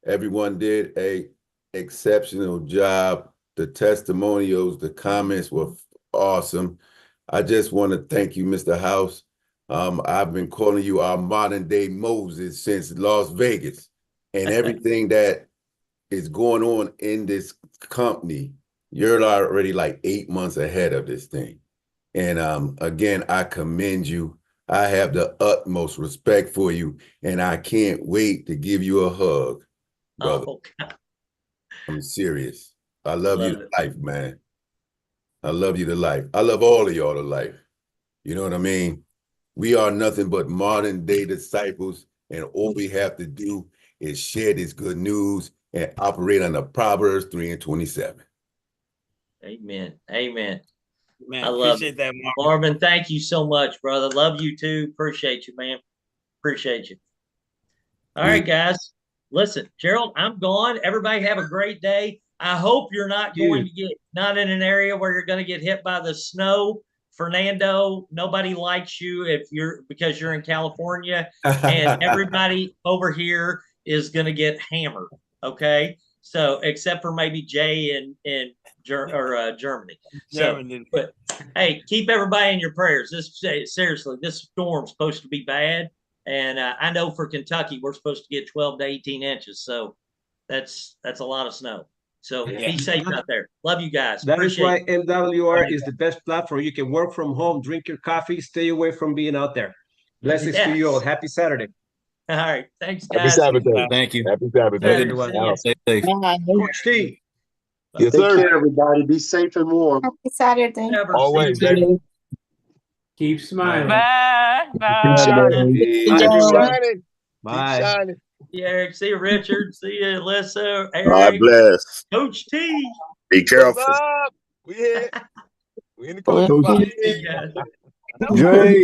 Everyone did a exceptional job. The testimonials, the comments were awesome. I just want to thank you, Mr. House. I've been calling you our modern day Moses since Las Vegas, and everything that is going on in this company, you're already like 8 months ahead of this thing. And again, I commend you. I have the utmost respect for you, and I can't wait to give you a hug, brother. Oh, God. I'm serious. I love you to life, man. I love you to life. I love all of y'all to life. You know what I mean? We are nothing but modern day disciples, and all we have to do is share this good news and operate under Proverbs 3:27. Amen. Amen. Man, I love appreciate it. that, Marvin. Marvin, thank you so much, brother. Love you too. Appreciate you, man. Appreciate you. All right, guys. Listen, Gerald, I'm gone. Everybody have a great day. I hope you're not going to get not in an area where you're going to get hit by the snow. Fernando, nobody likes you if you're because you're in California, and everybody over here is going to get hammered. Okay, so except for maybe Jay in Germany. So, but hey, keep everybody in your prayers. This seriously, this storm's supposed to be bad. And I know for Kentucky, we're supposed to get 12 to 18 inches. So that's a lot of snow. So be safe out there. Love you guys. That is why Appreciate MWR is the best platform. You can work from home, drink your coffee, stay away from being out there. Blessings to you all. Happy Saturday. All right. Thanks, Happy guys. Saturday. Thank you. Happy Saturday. Everyone. Stay safe. Coach T. Yes, Take sir. care, everybody. Be safe and warm. Happy Saturday. Never. Always. Keep smiling. Bye. Keep Bye. shining. Bye, Keep everyone. shining. Bye. Keep shining. See you, Eric. See you, Richard. See you, Alyssa. God Eric. bless. Coach T. Be What's careful. up? We here. We in the coach Bless spot. you guys. Dre.